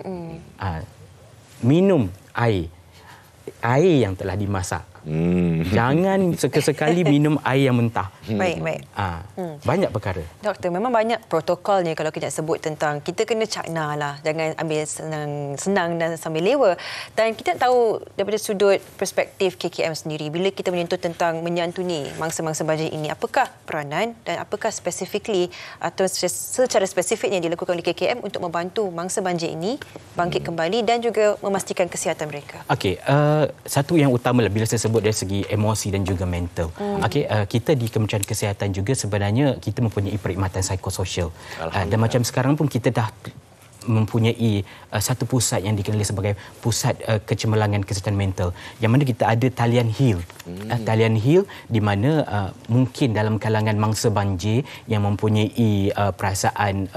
Speaker 8: Minum air yang telah dimasak. Jangan sekali-sekali minum air yang mentah.
Speaker 3: Baik.
Speaker 8: Banyak perkara.
Speaker 3: Doktor, memang banyak protokolnya kalau kita sebut tentang kita kena cakna lah. Jangan ambil senang dan sambil lewa. Dan kita tahu daripada sudut perspektif KKM sendiri, bila kita menyentuh tentang menyantuni mangsa-mangsa banjir ini, apakah peranan dan apakah specifically atau secara spesifiknya dilakukan oleh KKM untuk membantu mangsa banjir ini bangkit kembali dan juga memastikan kesihatan mereka?
Speaker 8: Okey, satu yang utama bila saya sebut dari segi emosi dan juga mental. Kita di Kementerian Kesihatan juga sebenarnya kita mempunyai perkhidmatan psikososial. Dan macam sekarang pun kita dah mempunyai satu pusat yang dikenali sebagai pusat kecemerlangan kesihatan mental, yang mana kita ada talian Hill. Talian Hill di mana mungkin dalam kalangan mangsa banjir yang mempunyai perasaan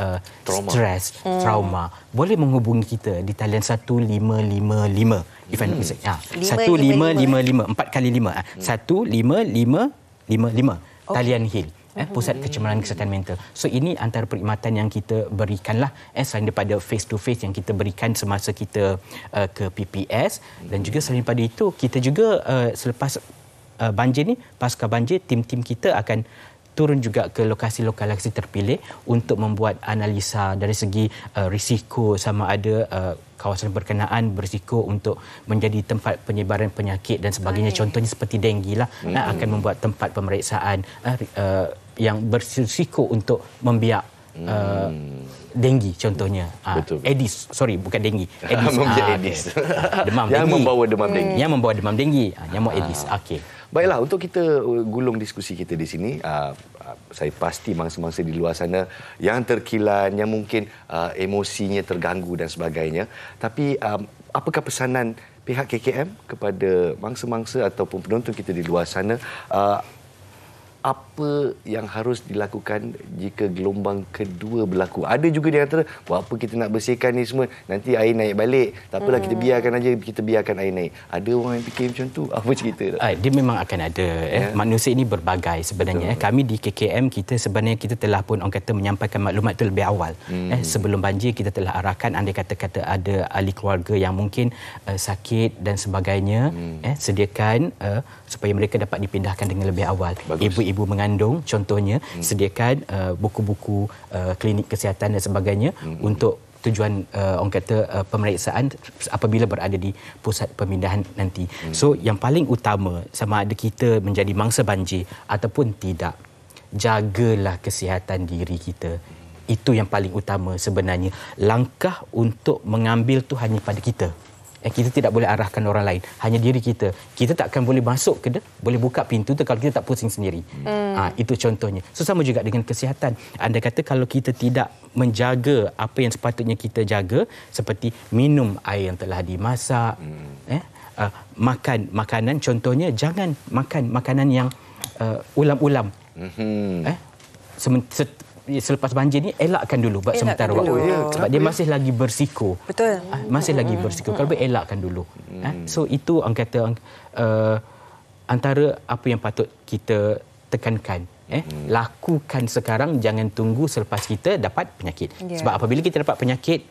Speaker 8: stres, trauma, boleh menghubungi kita di talian 1555. If I'm not mistaken. 1555 4 kali 5. 15555 Talian Hill. Pusat kecemerlangan kesihatan mental. So ini antara perkhidmatan yang kita berikanlah selain daripada face to face yang kita berikan semasa kita ke PPS, dan juga selain daripada itu kita juga selepas banjir ni, pasca banjir, tim-tim kita akan turun juga ke lokasi-lokasi terpilih untuk membuat analisa dari segi risiko, sama ada kawasan berkenaan berisiko untuk menjadi tempat penyebaran penyakit dan sebagainya. Contohnya seperti denggi lah, akan membuat tempat pemeriksaan yang berisiko untuk membiak denggi contohnya. Aedes, bukan denggi. Aedes. Demam
Speaker 2: yang
Speaker 8: denggi.
Speaker 2: membawa demam denggi.
Speaker 8: Yang membawa demam denggi. Nyamuk Aedes. Okey.
Speaker 2: Baiklah, untuk kita gulung diskusi kita di sini, saya pasti mangsa-mangsa di luar sana yang terkilan, yang mungkin emosinya terganggu dan sebagainya. Tapi apakah pesanan pihak KKM kepada mangsa-mangsa ataupun penonton kita di luar sana? Apa yang harus dilakukan jika gelombang kedua berlaku? Ada juga di antara, buat apa kita nak bersihkan ni semua, nanti air naik balik. Tak apalah, kita biarkan aja, kita biarkan air naik. Ada orang yang fikir macam tu. Apa cerita?
Speaker 8: Dia memang akan ada. Manusia ini berbagai sebenarnya. Kami di KKM, kita sebenarnya kita telah pun orang kata menyampaikan maklumat itu lebih awal. Sebelum banjir kita telah arahkan, andai kata ada ahli keluarga yang mungkin sakit dan sebagainya, sediakan supaya mereka dapat dipindahkan dengan lebih awal. Ibu-ibu mengandung contohnya, sediakan buku-buku klinik kesihatan dan sebagainya untuk tujuan orang kata pemeriksaan apabila berada di pusat pemindahan nanti. So yang paling utama, sama ada kita menjadi mangsa banjir ataupun tidak, jagalah kesihatan diri kita. Itu yang paling utama sebenarnya. Langkah untuk mengambil tu hanya pada kita. Kita tidak boleh arahkan orang lain, hanya diri kita. Kita tak akan boleh masuk ke boleh buka pintu tu kalau kita tak pusing sendiri. Itu contohnya. So sama juga dengan kesihatan. Anda kata kalau kita tidak menjaga apa yang sepatutnya kita jaga, seperti minum air yang telah dimasak, makan makanan, contohnya jangan makan makanan yang ulam-ulam. Selepas banjir ni elakkan dulu buat sementara waktu. Sebab dia masih lagi berisiko.
Speaker 3: Betul.
Speaker 8: Masih lagi berisiko. Kalau boleh elakkan dulu. So itu orang kata antara apa yang patut kita tekankan. Lakukan sekarang, jangan tunggu selepas kita dapat penyakit. Sebab apabila kita dapat penyakit,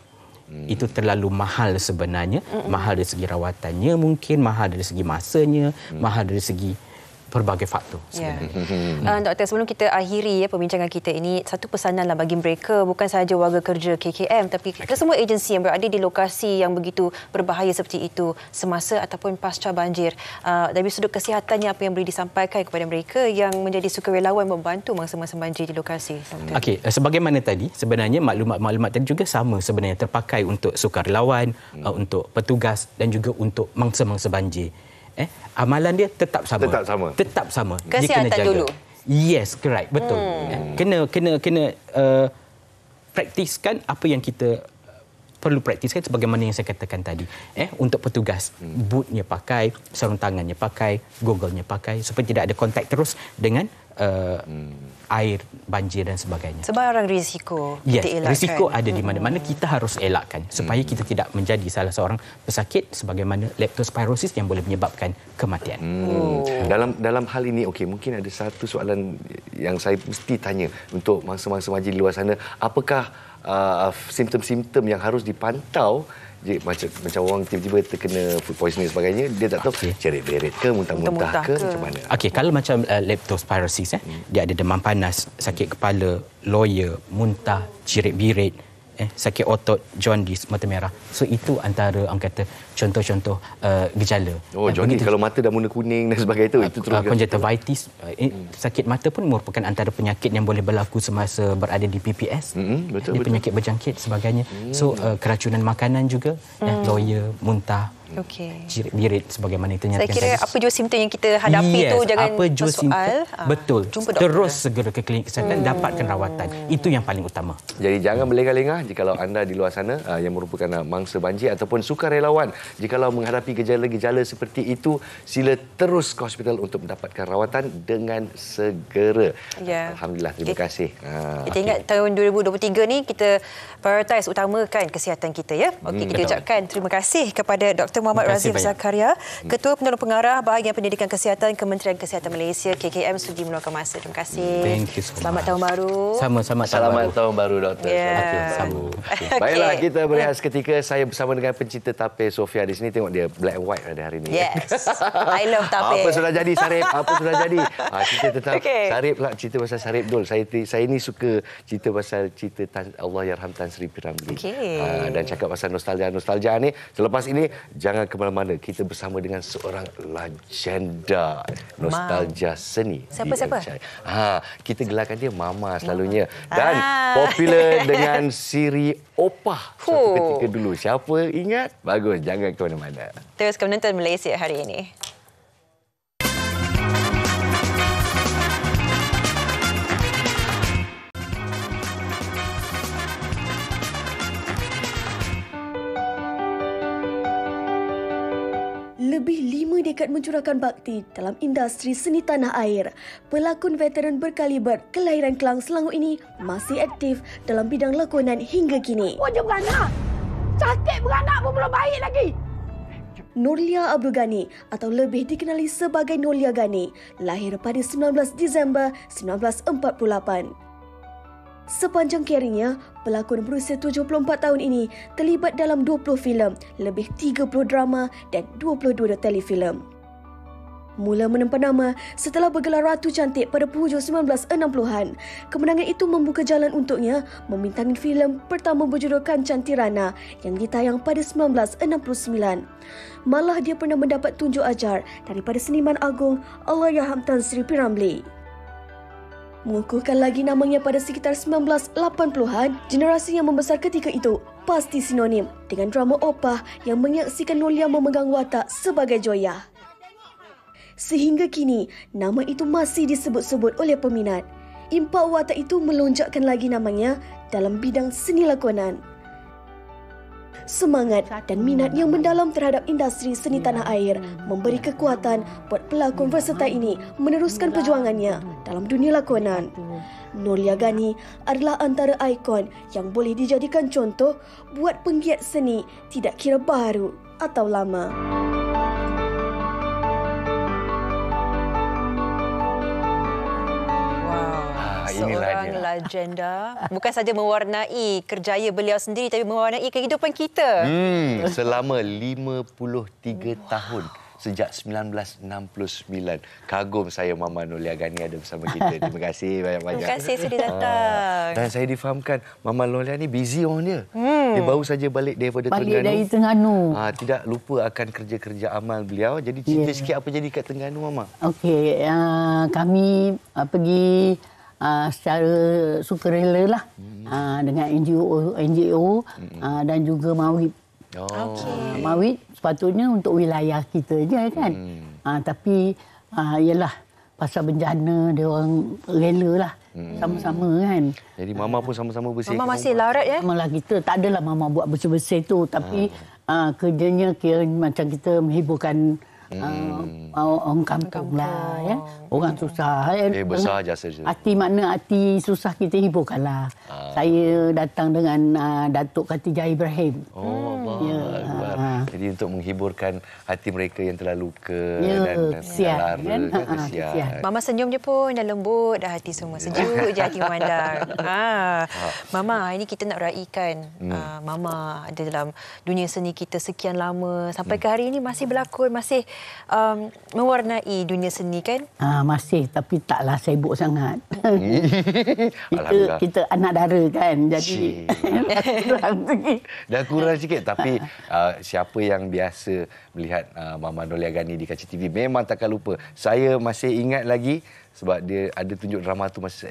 Speaker 8: itu terlalu mahal sebenarnya. Mahal dari segi rawatannya mungkin, mahal dari segi masanya, mahal dari segi pelbagai faktor sebenarnya.
Speaker 3: Doktor, sebelum kita akhiri perbincangan kita ini, satu pesananlah bagi mereka, bukan sahaja warga kerja KKM, tapi kita semua agensi yang berada di lokasi yang begitu berbahaya seperti itu semasa ataupun pasca banjir. Dari sudut kesihatannya, apa yang boleh disampaikan kepada mereka yang menjadi sukarelawan membantu mangsa-mangsa banjir di lokasi, Doktor?
Speaker 8: Okey, sebagaimana tadi, sebenarnya maklumat-maklumat tadi juga sama sebenarnya, terpakai untuk sukarelawan, untuk petugas dan juga untuk mangsa-mangsa banjir. Amalan dia tetap sama. Tetap sama.
Speaker 3: Kesihatan
Speaker 8: dia kena jaga
Speaker 3: dulu.
Speaker 8: Yes, correct. Betul. Kena praktiskan apa yang kita perlu praktiskan sebagaimana yang saya katakan tadi. Untuk petugas, bootnya pakai, sarung tangannya pakai, gogglenya pakai supaya tidak ada kontak terus dengan air, banjir dan sebagainya.
Speaker 3: Sebarang risiko
Speaker 8: kita
Speaker 3: elakkan.
Speaker 8: Risiko ada di mana-mana, kita harus elakkan supaya kita tidak menjadi salah seorang pesakit sebagaimana leptospirosis yang boleh menyebabkan kematian.
Speaker 2: Dalam hal ini, mungkin ada satu soalan yang saya mesti tanya untuk mangsa-mangsa banjir di luar sana. Apakah simptom-simptom yang harus dipantau? Macam orang tiba-tiba terkena food poisoning dan sebagainya, dia tak tahu cerit-berit ke, muntah-muntah ke, macam mana?
Speaker 8: Kalau macam leptospirosis, dia ada demam panas, sakit kepala, loya, muntah, cerit-berit, sakit otot, jaundice, mata merah. So itu antara contoh-contoh gejala.
Speaker 2: Jaundice kalau mata dah mula kuning dan sebagainya itu terus
Speaker 8: conjunctivitis, sakit mata pun merupakan antara penyakit yang boleh berlaku semasa berada di PPS. Betul. Penyakit berjangkit sebagainya. So keracunan makanan juga, loya, muntah,
Speaker 3: Okey.
Speaker 8: Birit sebagaimana itu nyatakan.
Speaker 3: Saya kira apa jua simptom yang kita hadapi itu jangan
Speaker 8: apa jua
Speaker 3: bersoal.
Speaker 8: Betul.
Speaker 3: Jumpa doktor.
Speaker 8: Terus segera ke klinik kesihatan dapatkan rawatan. Itu yang paling utama.
Speaker 2: Jadi jangan berlengah-lengah jikalau anda di luar sana yang merupakan mangsa banjir ataupun sukarelawan. Jikalau menghadapi gejala-gejala seperti itu, sila terus ke hospital untuk mendapatkan rawatan dengan segera.
Speaker 3: Ya.
Speaker 2: Alhamdulillah, terima kasih.
Speaker 3: Kita ingat tahun 2023 ni kita prioritize utamakan kesihatan kita ya. Okey, kita ucapkan terima kasih kepada Dr. Muhammad Razif Zakaria, Ketua Penolong Pengarah Bahagian Pendidikan Kesihatan Kementerian Kesihatan Malaysia KKM sudi meluangkan masa. Terima kasih.
Speaker 8: Thank you so much.
Speaker 3: Selamat tahun baru.
Speaker 2: Selamat tahun baru Doktor.
Speaker 3: Okay.
Speaker 2: Baiklah, kita berehat seketika. Saya bersama dengan pencinta tapir Sofia di sini. Tengok dia black and white pada hari ini.
Speaker 3: Yes. I love tapir.
Speaker 2: Apa sudah jadi Sarip? Apa sudah jadi? Kita tentang Sarip lah. Cerita pasal Sarip Dul. Saya ni suka cerita pasal cerita Allahyarham Tan Sri P. Ramlee. Dan cakap pasal nostalgia ni. Selepas ini, jangan ke mana-mana. Kita bersama dengan seorang legenda nostalgia seni.
Speaker 3: Siapa?
Speaker 2: Kita gelarkan dia Mama selalunya. Dan popular dengan siri Opah suatu ketika dulu. Siapa ingat? Bagus, jangan ke mana-mana.
Speaker 3: Terus menonton Malaysia hari ini.
Speaker 4: Lebih 5 dekad mencurahkan bakti dalam industri seni tanah air, pelakon veteran berkaliber kelahiran Kelang Selangor ini masih aktif dalam bidang lakonan hingga kini.
Speaker 9: Wajah beranak! Sakit beranak pun belum baik lagi!
Speaker 4: Nurlia Abdul Ghani atau lebih dikenali sebagai Nolia Ghani, lahir pada 19 Disember 1948. Sepanjang kariernya, pelakon berusia 74 tahun ini terlibat dalam 20 filem, lebih 30 drama dan 22 telefilm. Mula menempa nama setelah bergelar Ratu Cantik pada penghujung 1960-an. Kemenangan itu membuka jalan untuknya membintangi filem pertama berjudul Kancan Tirana yang ditayang pada 1969. Malah dia pernah mendapat tunjuk ajar daripada seniman agung Allahyarham Tan Sri P. Ramlee. Mengukuhkan lagi namanya pada sekitar 1980-an, generasi yang membesar ketika itu pasti sinonim dengan drama Opah yang menyaksikan Nolia memegang watak sebagai Joya. Sehingga kini, nama itu masih disebut-sebut oleh peminat. Impak watak itu melonjakkan lagi namanya dalam bidang seni lakonan. Semangat dan minat yang mendalam terhadap industri seni tanah air memberi kekuatan buat pelakon versatil ini meneruskan perjuangannya dalam dunia lakonan. Nolia Ghani adalah antara ikon yang boleh dijadikan contoh buat penggiat seni tidak kira baru atau lama.
Speaker 3: Seorang legenda. Bukan saja mewarnai kerjaya beliau sendiri tapi mewarnai kehidupan kita.
Speaker 2: Selama 53 tahun. Sejak 1969. Kagum saya Mama Nolia Ghani ada bersama kita. Terima kasih banyak-banyak.
Speaker 3: Terima kasih sudah datang.
Speaker 2: Dan saya difahamkan Mama Nolia ni busy orang dia. Dia baru saja balik daripada Terengganu.
Speaker 9: Balik dari Terengganu.
Speaker 2: Tidak lupa akan kerja-kerja amal beliau. Jadi cerita sikit apa jadi kat Terengganu Mama.
Speaker 9: Okey, kami pergi secara sukarela lah dengan NGO dan juga Mawib. Mawib sepatutnya untuk wilayah kita je kan. Tapi ialah pasal bencana dia orang rela lah sama-sama kan.
Speaker 2: Jadi Mama pun sama-sama bersih.
Speaker 3: Mama masih larat ya?
Speaker 9: Malah kita tak adalah Mama buat bersih-bersih tu tapi kerjanya kira macam kita menghiburkan orang kampung lah ya. Orang susah
Speaker 2: besar jasa je.
Speaker 9: Hati susah kita hiburkanlah. Saya datang dengan Datuk Khatijah Ibrahim.
Speaker 2: Jadi untuk menghiburkan hati mereka yang telah luka dan
Speaker 9: kesian kan?
Speaker 2: kesian.
Speaker 3: Mama senyum je pun dah lembut dah hati semua. Sejuk je hati memandang. Mama, ini kita nak raikan Mama ada dalam dunia seni kita sekian lama sampai ke hari ini masih berlakon, masih mewarnai dunia seni kan?
Speaker 9: Masih tapi taklah sibuk sangat. kita anak dara kan. Jadi
Speaker 2: dah kurang sikit tapi siapa yang biasa melihat Mama Nolia Ghani di kaca TV memang takkan lupa. Saya masih ingat lagi sebab dia ada tunjuk drama tu masa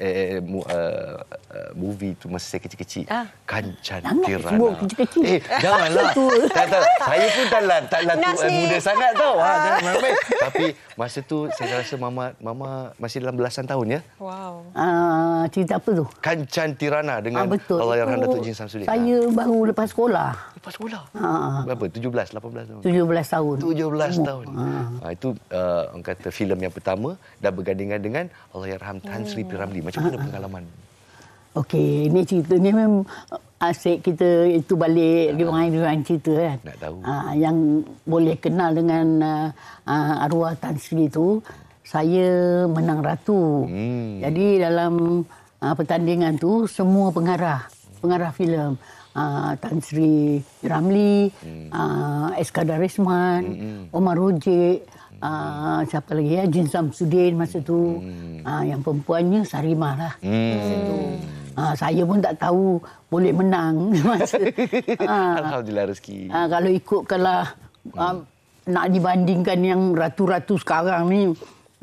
Speaker 2: movie tu masa saya kecil-kecil. Kancan Kirana. Janganlah. Tak, saya pun taklah muda sangat tau. Jangan main. Tapi masa tu saya rasa mama masih dalam belasan tahun ya.
Speaker 3: Wow.
Speaker 9: Cerita apa tu?
Speaker 2: Kancan Tirana dengan
Speaker 9: betul.
Speaker 2: Allahyarham Datuk Jin Samsudin.
Speaker 9: Saya baru lepas sekolah.
Speaker 2: Lepas sekolah? Berapa? 17, 18 tahun?
Speaker 9: 17 tahun.
Speaker 2: 17 tahun. Itu orang kata filem yang pertama dan bergandingan dengan Allahyarham Tan Sri P. Ramlee. Macam mana pengalaman?
Speaker 9: Okey, ini ceritanya memang asyik kita itu balik orang cerita kan.
Speaker 2: Nak tahu.
Speaker 9: Yang boleh kenal dengan arwah Tan Sri itu, saya menang ratu. Jadi dalam pertandingan tu semua pengarah filem Tan Sri Ramlee, Eskandar Risman, Omar Rojek, siapa lagi ya, Jin Samsudin masa tu. Yang perempuannya Sarimah lah. Masa tu. Saya pun tak tahu boleh menang masa.
Speaker 2: Alhamdulillah rezeki.
Speaker 9: Kalau ikutkanlah nak dibandingkan yang ratu-ratu sekarang ni,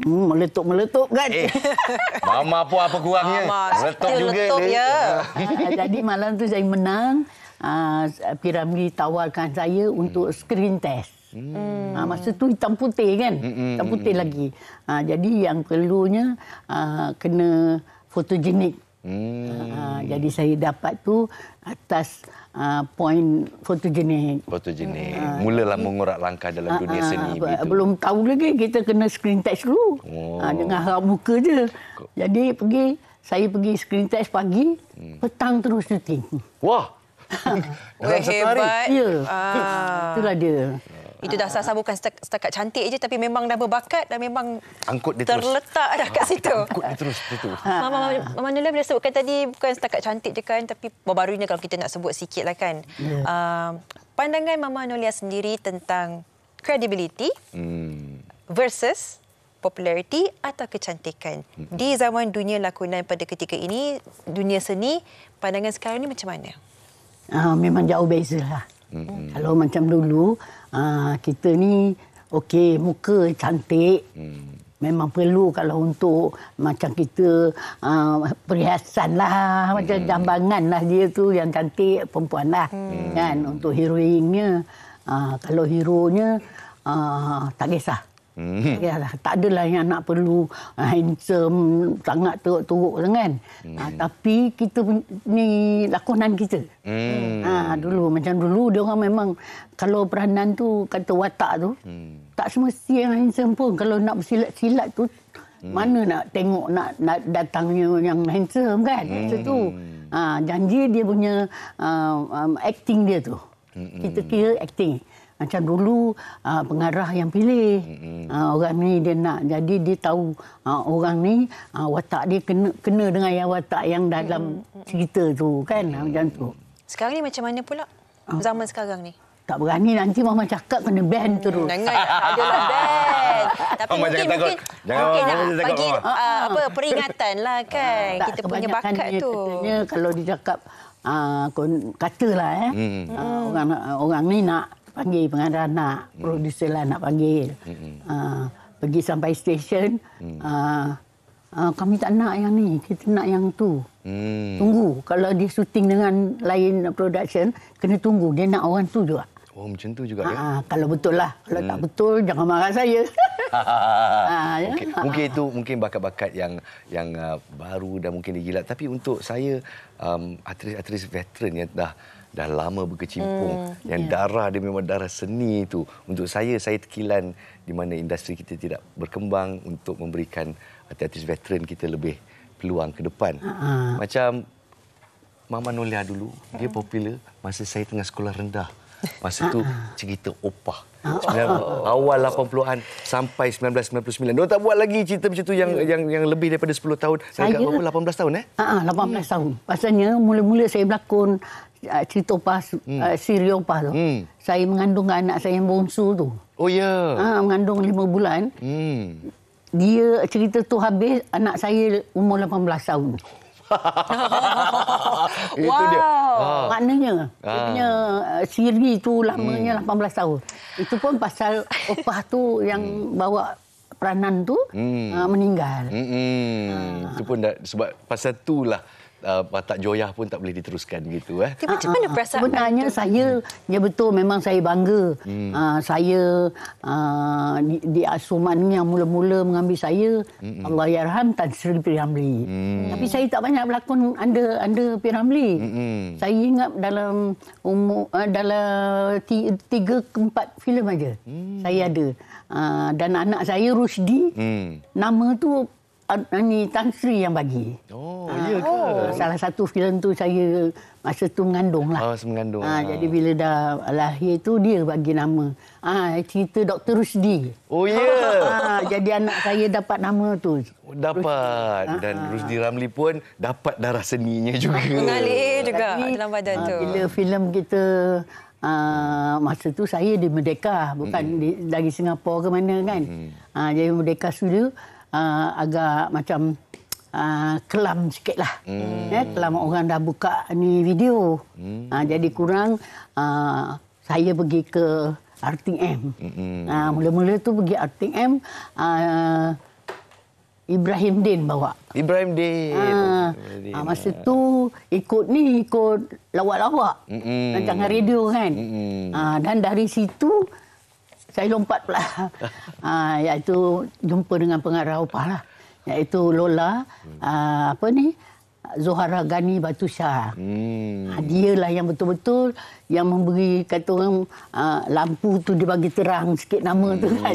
Speaker 9: meletup kan.
Speaker 2: Mama pun apa kurangnya? Meletup juga dia.
Speaker 9: Jadi malam tu saya menang. P. Ramlee tawarkan saya untuk screen test. Masa tu hitam putih kan. Hitam putih lagi. Jadi yang perlunya kena fotogenik. Jadi saya dapat tu atas poin fotogenik.
Speaker 2: Mulalah mengorak langkah dalam dunia seni.
Speaker 9: Belum tahu lagi, kita kena screen test dulu. Dengan harap muka je. Jadi saya pergi screen test pagi, petang terus syuting.
Speaker 2: Wah.
Speaker 3: Hebat.
Speaker 9: Ya. Itulah dia.
Speaker 3: Itu dah asal bukan setakat cantik je, tapi memang dah berbakat dan memang
Speaker 2: angkut dia
Speaker 3: terletak dah kat situ.
Speaker 2: Angkut dia terus.
Speaker 3: Mama Nolia bila sebutkan tadi bukan setakat cantik je kan, tapi baru-barunya kalau kita nak sebut sikit lah kan. Pandangan Mama Nolia sendiri tentang credibility versus populariti atau kecantikan. Di zaman dunia lakonan pada ketika ini, dunia seni, pandangan sekarang ni macam mana?
Speaker 9: Memang jauh beza lah. Kalau macam dulu, kita ni okey, muka cantik. Memang perlu kalau untuk macam kita perhiasan lah, macam jambangan lah dia tu yang cantik perempuan lah. Kan, untuk heroinnya. Kalau heronya tak kisah. Tak adalah yang nak perlu handsome sangat teruk-teruk kan. Tapi kita ni lakonan kita. Dulu macam dulu dia orang memang kalau peranan tu kata watak tu tak semesti yang handsome pun. Kalau nak bersilat-silat tu mana nak tengok nak datangnya yang handsome kan. Macam tu. Janji dia punya acting dia tu. Kita kira acting. Macam dulu pengarah yang pilih orang ni dia nak, jadi dia tahu orang ni watak dia kena dengan yang watak yang dalam cerita tu kan. Macam tu.
Speaker 3: Sekarang ni macam mana pula zaman sekarang ni?
Speaker 9: Tak berani, nanti mama cakap kena ban terus.
Speaker 3: Jangan, adalah ban. Tapi mungkin nak bagi peringatan lah kan. Kita punya bakat tu.
Speaker 9: Katanya kalau dia cakap katalah orang ni nak panggil pengarah, nak producer lah nak panggil. Pergi sampai stesen, kami tak nak yang ni, kita nak yang tu. Tunggu, kalau dia syuting dengan lain production, kena tunggu, dia nak orang tu juga.
Speaker 2: Oh, macam tu juga ya?
Speaker 9: Kalau betul lah. Kalau tak betul, jangan marah saya.
Speaker 2: Mungkin bakat-bakat yang baru dan mungkin digilat. Tapi untuk saya, aktris-aktris veteran yang dah lama berkecimpung, yang darah dia memang darah seni itu. Untuk saya terkilan di mana industri kita tidak berkembang untuk memberikan artis veteran kita lebih peluang ke depan. Macam Mama Nolia dulu, dia popular masa saya tengah sekolah rendah. Masa tu cerita opah. Awal 80-an sampai 1999. Dia tak buat lagi cerita macam tu yang lebih daripada 10 tahun. Saya berapa 18 tahun
Speaker 9: 18 tahun. Pasalnya mula-mula saya berlakon cerita opah, siri opah tu. Saya mengandung anak saya yang bongsu tu.
Speaker 2: Oh ya.
Speaker 9: Mengandung 5 bulan. Dia cerita tu habis, anak saya umur 18 tahun.
Speaker 2: Itu dia.
Speaker 9: Maknanya dia punya siri tu lamanya 18 tahun. Itu pun pasal opah tu yang bawa peranan tu meninggal.
Speaker 2: Itu pun sebab pasal itulah watak Joyah pun tak boleh diteruskan gitu.
Speaker 3: Macam mana perasaan?
Speaker 9: Sebenarnya saya, ya betul, memang saya bangga. Saya di Asuman yang mula-mula mengambil saya, Allahyarham Tan Sri P. Ramlee. Tapi saya tak banyak berlakon under P. Ramlee. Saya ingat dalam dalam 3-4 filem aja saya ada. Dan anak saya Rusdi, nama tu ni Tan Sri yang bagi.
Speaker 2: Ya ke?
Speaker 9: Salah satu filem tu saya masa tu mengandung lah.
Speaker 2: Mengandung.
Speaker 9: Jadi bila dah lahir tu dia bagi nama. Cerita Dr. Rusdi.
Speaker 2: Oh ya.
Speaker 9: Jadi anak saya dapat nama tu.
Speaker 2: Dapat. Dan Rusdi Ramlee pun dapat darah seninya juga.
Speaker 3: Mengalir juga dalam badan tu.
Speaker 9: Bila filem kita masa tu saya di Merdeka, bukan dari Singapura ke mana kan. Jadi Merdeka Studio agak macam kelam sikit lah. Kelam orang dah buka ni video. Jadi kurang saya pergi ke RTM. Mula-mula tu pergi RTM, Ibrahim Din bawa.
Speaker 2: Ibrahim Din.
Speaker 9: Masa tu ikut lawak-lawak. Jangan radio kan. Dan dari situ saya lompat pula. Iaitu jumpa dengan pengarah Opah lah. Iaitu Lola, Zohara Ghani Batu Shah. Dialah yang betul-betul yang memberi, kata orang, lampu tu dia bagi terang sikit nama tu kan.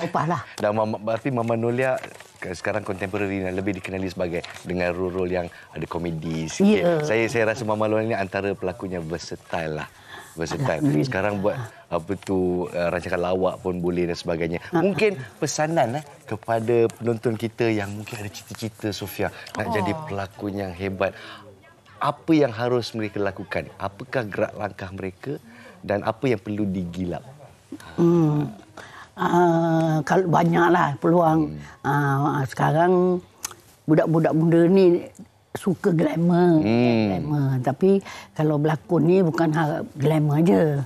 Speaker 9: Opah lah.
Speaker 2: Dan berarti Mama Nolia sekarang contemporary dan lebih dikenali sebagai dengan role-role yang ada komedi sikit. Saya rasa Mama Nolia ni antara pelakon yang versatile lah. Sekarang buat rancangan lawak pun boleh dan sebagainya. Mungkin pesanan kepada penonton kita yang mungkin ada cita-cita Sofia nak jadi pelakon yang hebat. Apa yang harus mereka lakukan? Apakah gerak langkah mereka dan apa yang perlu digilap?
Speaker 9: Kalau banyaklah peluang. Sekarang budak-budak muda ni suka glamour. Tapi kalau berlakon ni bukan glamour je.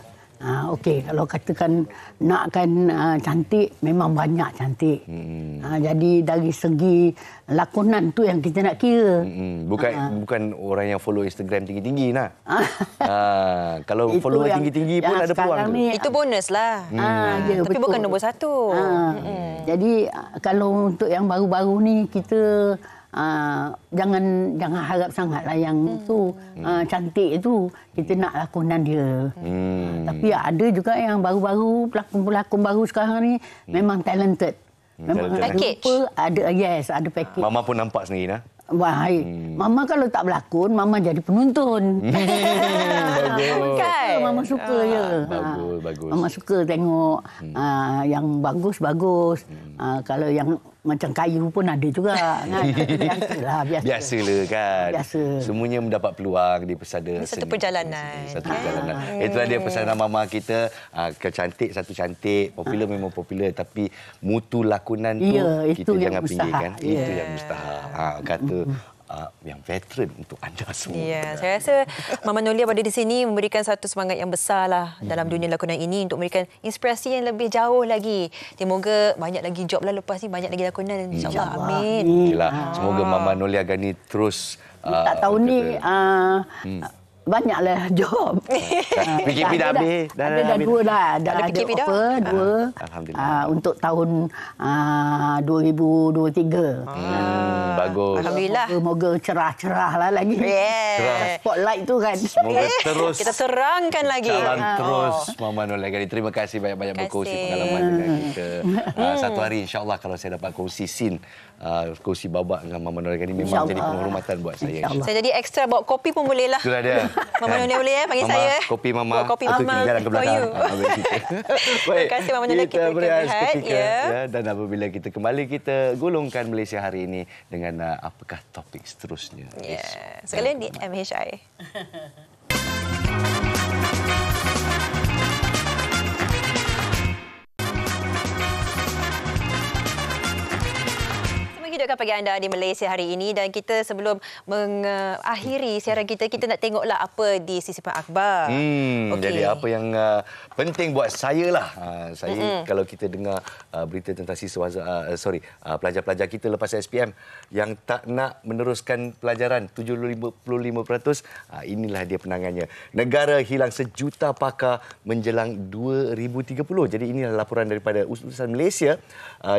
Speaker 9: Okey, kalau katakan nakkan cantik, memang banyak cantik. Jadi dari segi lakonan tu yang kita nak kira.
Speaker 2: Bukan orang yang follow Instagram tinggi-tinggi nak. Kalau follow tinggi-tinggi pun ada peluang tu.
Speaker 3: Itu bonus lah.
Speaker 2: Ya,
Speaker 3: tapi betul. Bukan nombor satu.
Speaker 9: Jadi kalau untuk yang baru-baru ni kita jangan harap sangatlah yang tu cantik itu kita nak lakonan dia. Tapi ada juga yang baru-baru pelakon baru sekarang ni memang talented. Memang
Speaker 3: package.
Speaker 9: Ada package.
Speaker 2: Mama pun nampak sendiri nah.
Speaker 9: Wah, Mama kalau tak berlakon, Mama jadi penonton.
Speaker 2: Bagus.
Speaker 9: Mama suka je.
Speaker 2: Bagus.
Speaker 9: Mama suka tengok yang bagus. Kalau yang macam kayu pun ada juga.
Speaker 2: Biasalah kan. Semuanya mendapat peluang di pesada
Speaker 3: satu perjalanan.
Speaker 2: Itulah dia pesanan Mama kita. Kecantik satu cantik, popular memang popular, tapi mutu lakonan tu kita jangan pinggirkan. Itu yang mustahak. Kata yang veteran untuk anda semua.
Speaker 3: Ya, saya rasa Mama Nolia pada di sini memberikan satu semangat yang besar lah dalam dunia lakonan ini untuk memberikan inspirasi yang lebih jauh lagi. Semoga banyak lagi job lah lepas ni, banyak lagi lakonan. InsyaAllah. Amin.
Speaker 2: Semoga Mama Nolia Ghani terus
Speaker 9: tak tahu ni banyaklah job.
Speaker 2: PKP dah habis.
Speaker 9: Ada dua dah.
Speaker 3: Ada PKP dah?
Speaker 9: Dua.
Speaker 2: Alhamdulillah.
Speaker 9: Untuk tahun 2023.
Speaker 2: Bagus.
Speaker 3: Alhamdulillah.
Speaker 9: Moga cerah-cerah lah lagi. Spotlight tu kan.
Speaker 2: Semoga terus.
Speaker 3: Kita terangkan lagi.
Speaker 2: Jalan terus Mama Nolia Ghani. Terima kasih banyak-banyak berkongsi pengalaman dengan kita. Satu hari insya-Allah kalau saya dapat kongsi scene, kongsi babak dengan Mama Nolia Ghani memang jadi penghormatan buat saya.
Speaker 3: Saya jadi ekstra bawa kopi pun boleh lah.
Speaker 2: Itulah dia.
Speaker 3: Mama Nolia boleh panggil
Speaker 2: Mama,
Speaker 3: saya.
Speaker 2: Kopi Mama.
Speaker 3: Kopi Mama.
Speaker 2: Jalan ke belakang.
Speaker 3: Terima kasih Mama Nolia, kita
Speaker 2: berehat
Speaker 3: rehat.
Speaker 2: Dan apabila kita kembali, kita gulungkan Malaysia hari ini dengan apakah topik seterusnya.
Speaker 3: Sekalian di MHI. Selamat pagi anda di Malaysia hari ini, dan kita sebelum mengakhiri siaran kita nak tengoklah apa di sisipan akhbar.
Speaker 2: Jadi apa yang penting buat saya lah. Saya kalau kita dengar berita tentang pelajar-pelajar kita lepas SPM yang tak nak meneruskan pelajaran 75%, inilah dia penangannya. Negara hilang 1 juta pakar menjelang 2030. Jadi inilah laporan daripada utusan Malaysia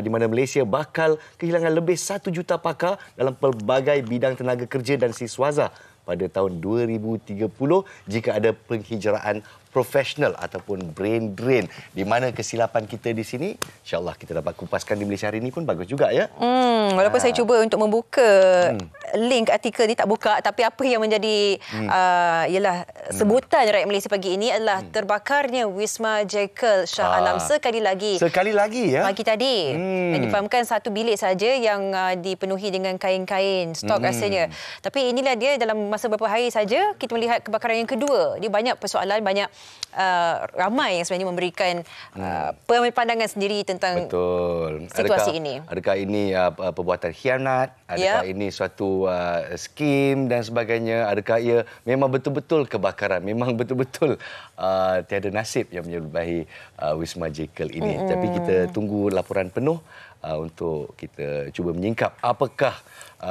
Speaker 2: di mana Malaysia bakal kehilangan lebih 1 juta pakar dalam pelbagai bidang tenaga kerja dan siswaza pada tahun 2030 jika ada penghijraan profesional ataupun brain drain. Di mana kesilapan kita di sini, insya-Allah kita dapat kupaskan di Malaysia hari ini pun bagus juga ya.
Speaker 3: Walaupun saya cuba untuk membuka link artikel ni tak buka, tapi apa yang menjadi ialah sebutan rakyat Malaysia pagi ini adalah terbakarnya Wisma Jekyll Shah Alam sekali lagi.
Speaker 2: Sekali lagi ya.
Speaker 3: Pagi tadi. Dan difahamkan satu bilik saja yang dipenuhi dengan kain-kain stok rasanya. Tapi inilah dia, dalam masa beberapa hari saja kita melihat kebakaran yang kedua. Dia banyak persoalan, banyak ramai yang sebenarnya memberikan pandangan sendiri tentang situasi ini. Adakah
Speaker 2: ini perbuatan khianat? Adakah ini suatu skim dan sebagainya? Adakah ia memang betul-betul kebakaran? Memang betul-betul tiada nasib yang menyerbahi Wisma Jekyll ini. Tapi kita tunggu laporan penuh untuk kita cuba menyingkap apakah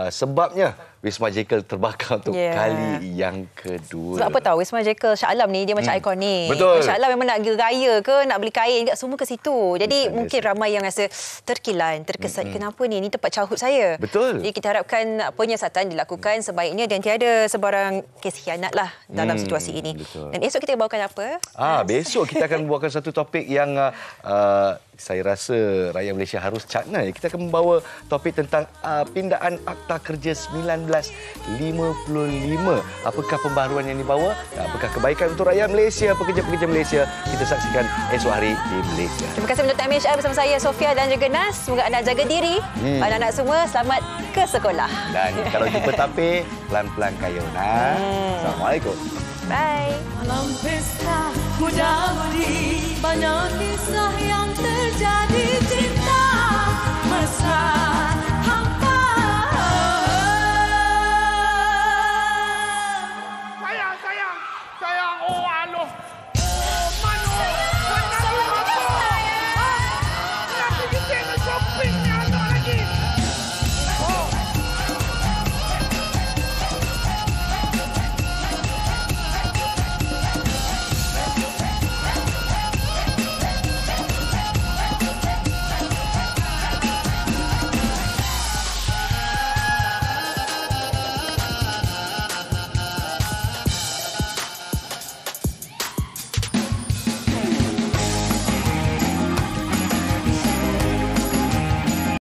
Speaker 2: sebabnya Wisma Jekyll terbakar untuk kali yang kedua.
Speaker 3: Sebab apa tahu, Wisma Jekyll Shah Alam ni dia macam ikonik.
Speaker 2: Betul.
Speaker 3: Shah Alam memang nak raya ke, nak beli kain ke, semua ke situ. Jadi mungkin ramai yang rasa terkilan, terkesan. Kenapa ni? Ini tempat childhood saya.
Speaker 2: Betul.
Speaker 3: Jadi kita harapkan penyiasatan dilakukan sebaiknya dan tiada sebarang kes khianat lah dalam situasi ini.
Speaker 2: Betul.
Speaker 3: Dan esok kita bawakan apa?
Speaker 2: Besok kita akan membawakan satu topik yang saya rasa rakyat Malaysia harus cakna. Kita akan membawa topik tentang pindaan Akta Kerja 1955. Apakah pembaharuan yang dibawa? Apakah kebaikan untuk rakyat Malaysia, pekerja-pekerja Malaysia? Kita saksikan esok hari di Malaysia.
Speaker 3: Terima kasih menonton MHR bersama saya, Sofia dan juga Nas. Semoga anda jaga diri. Anak-anak semua selamat ke sekolah.
Speaker 2: Dan kalau jumpa tapir, pelan-pelan kayu. Assalamualaikum.
Speaker 3: Bye.
Speaker 10: Malam pesta muda-mudi, banyak kisah yang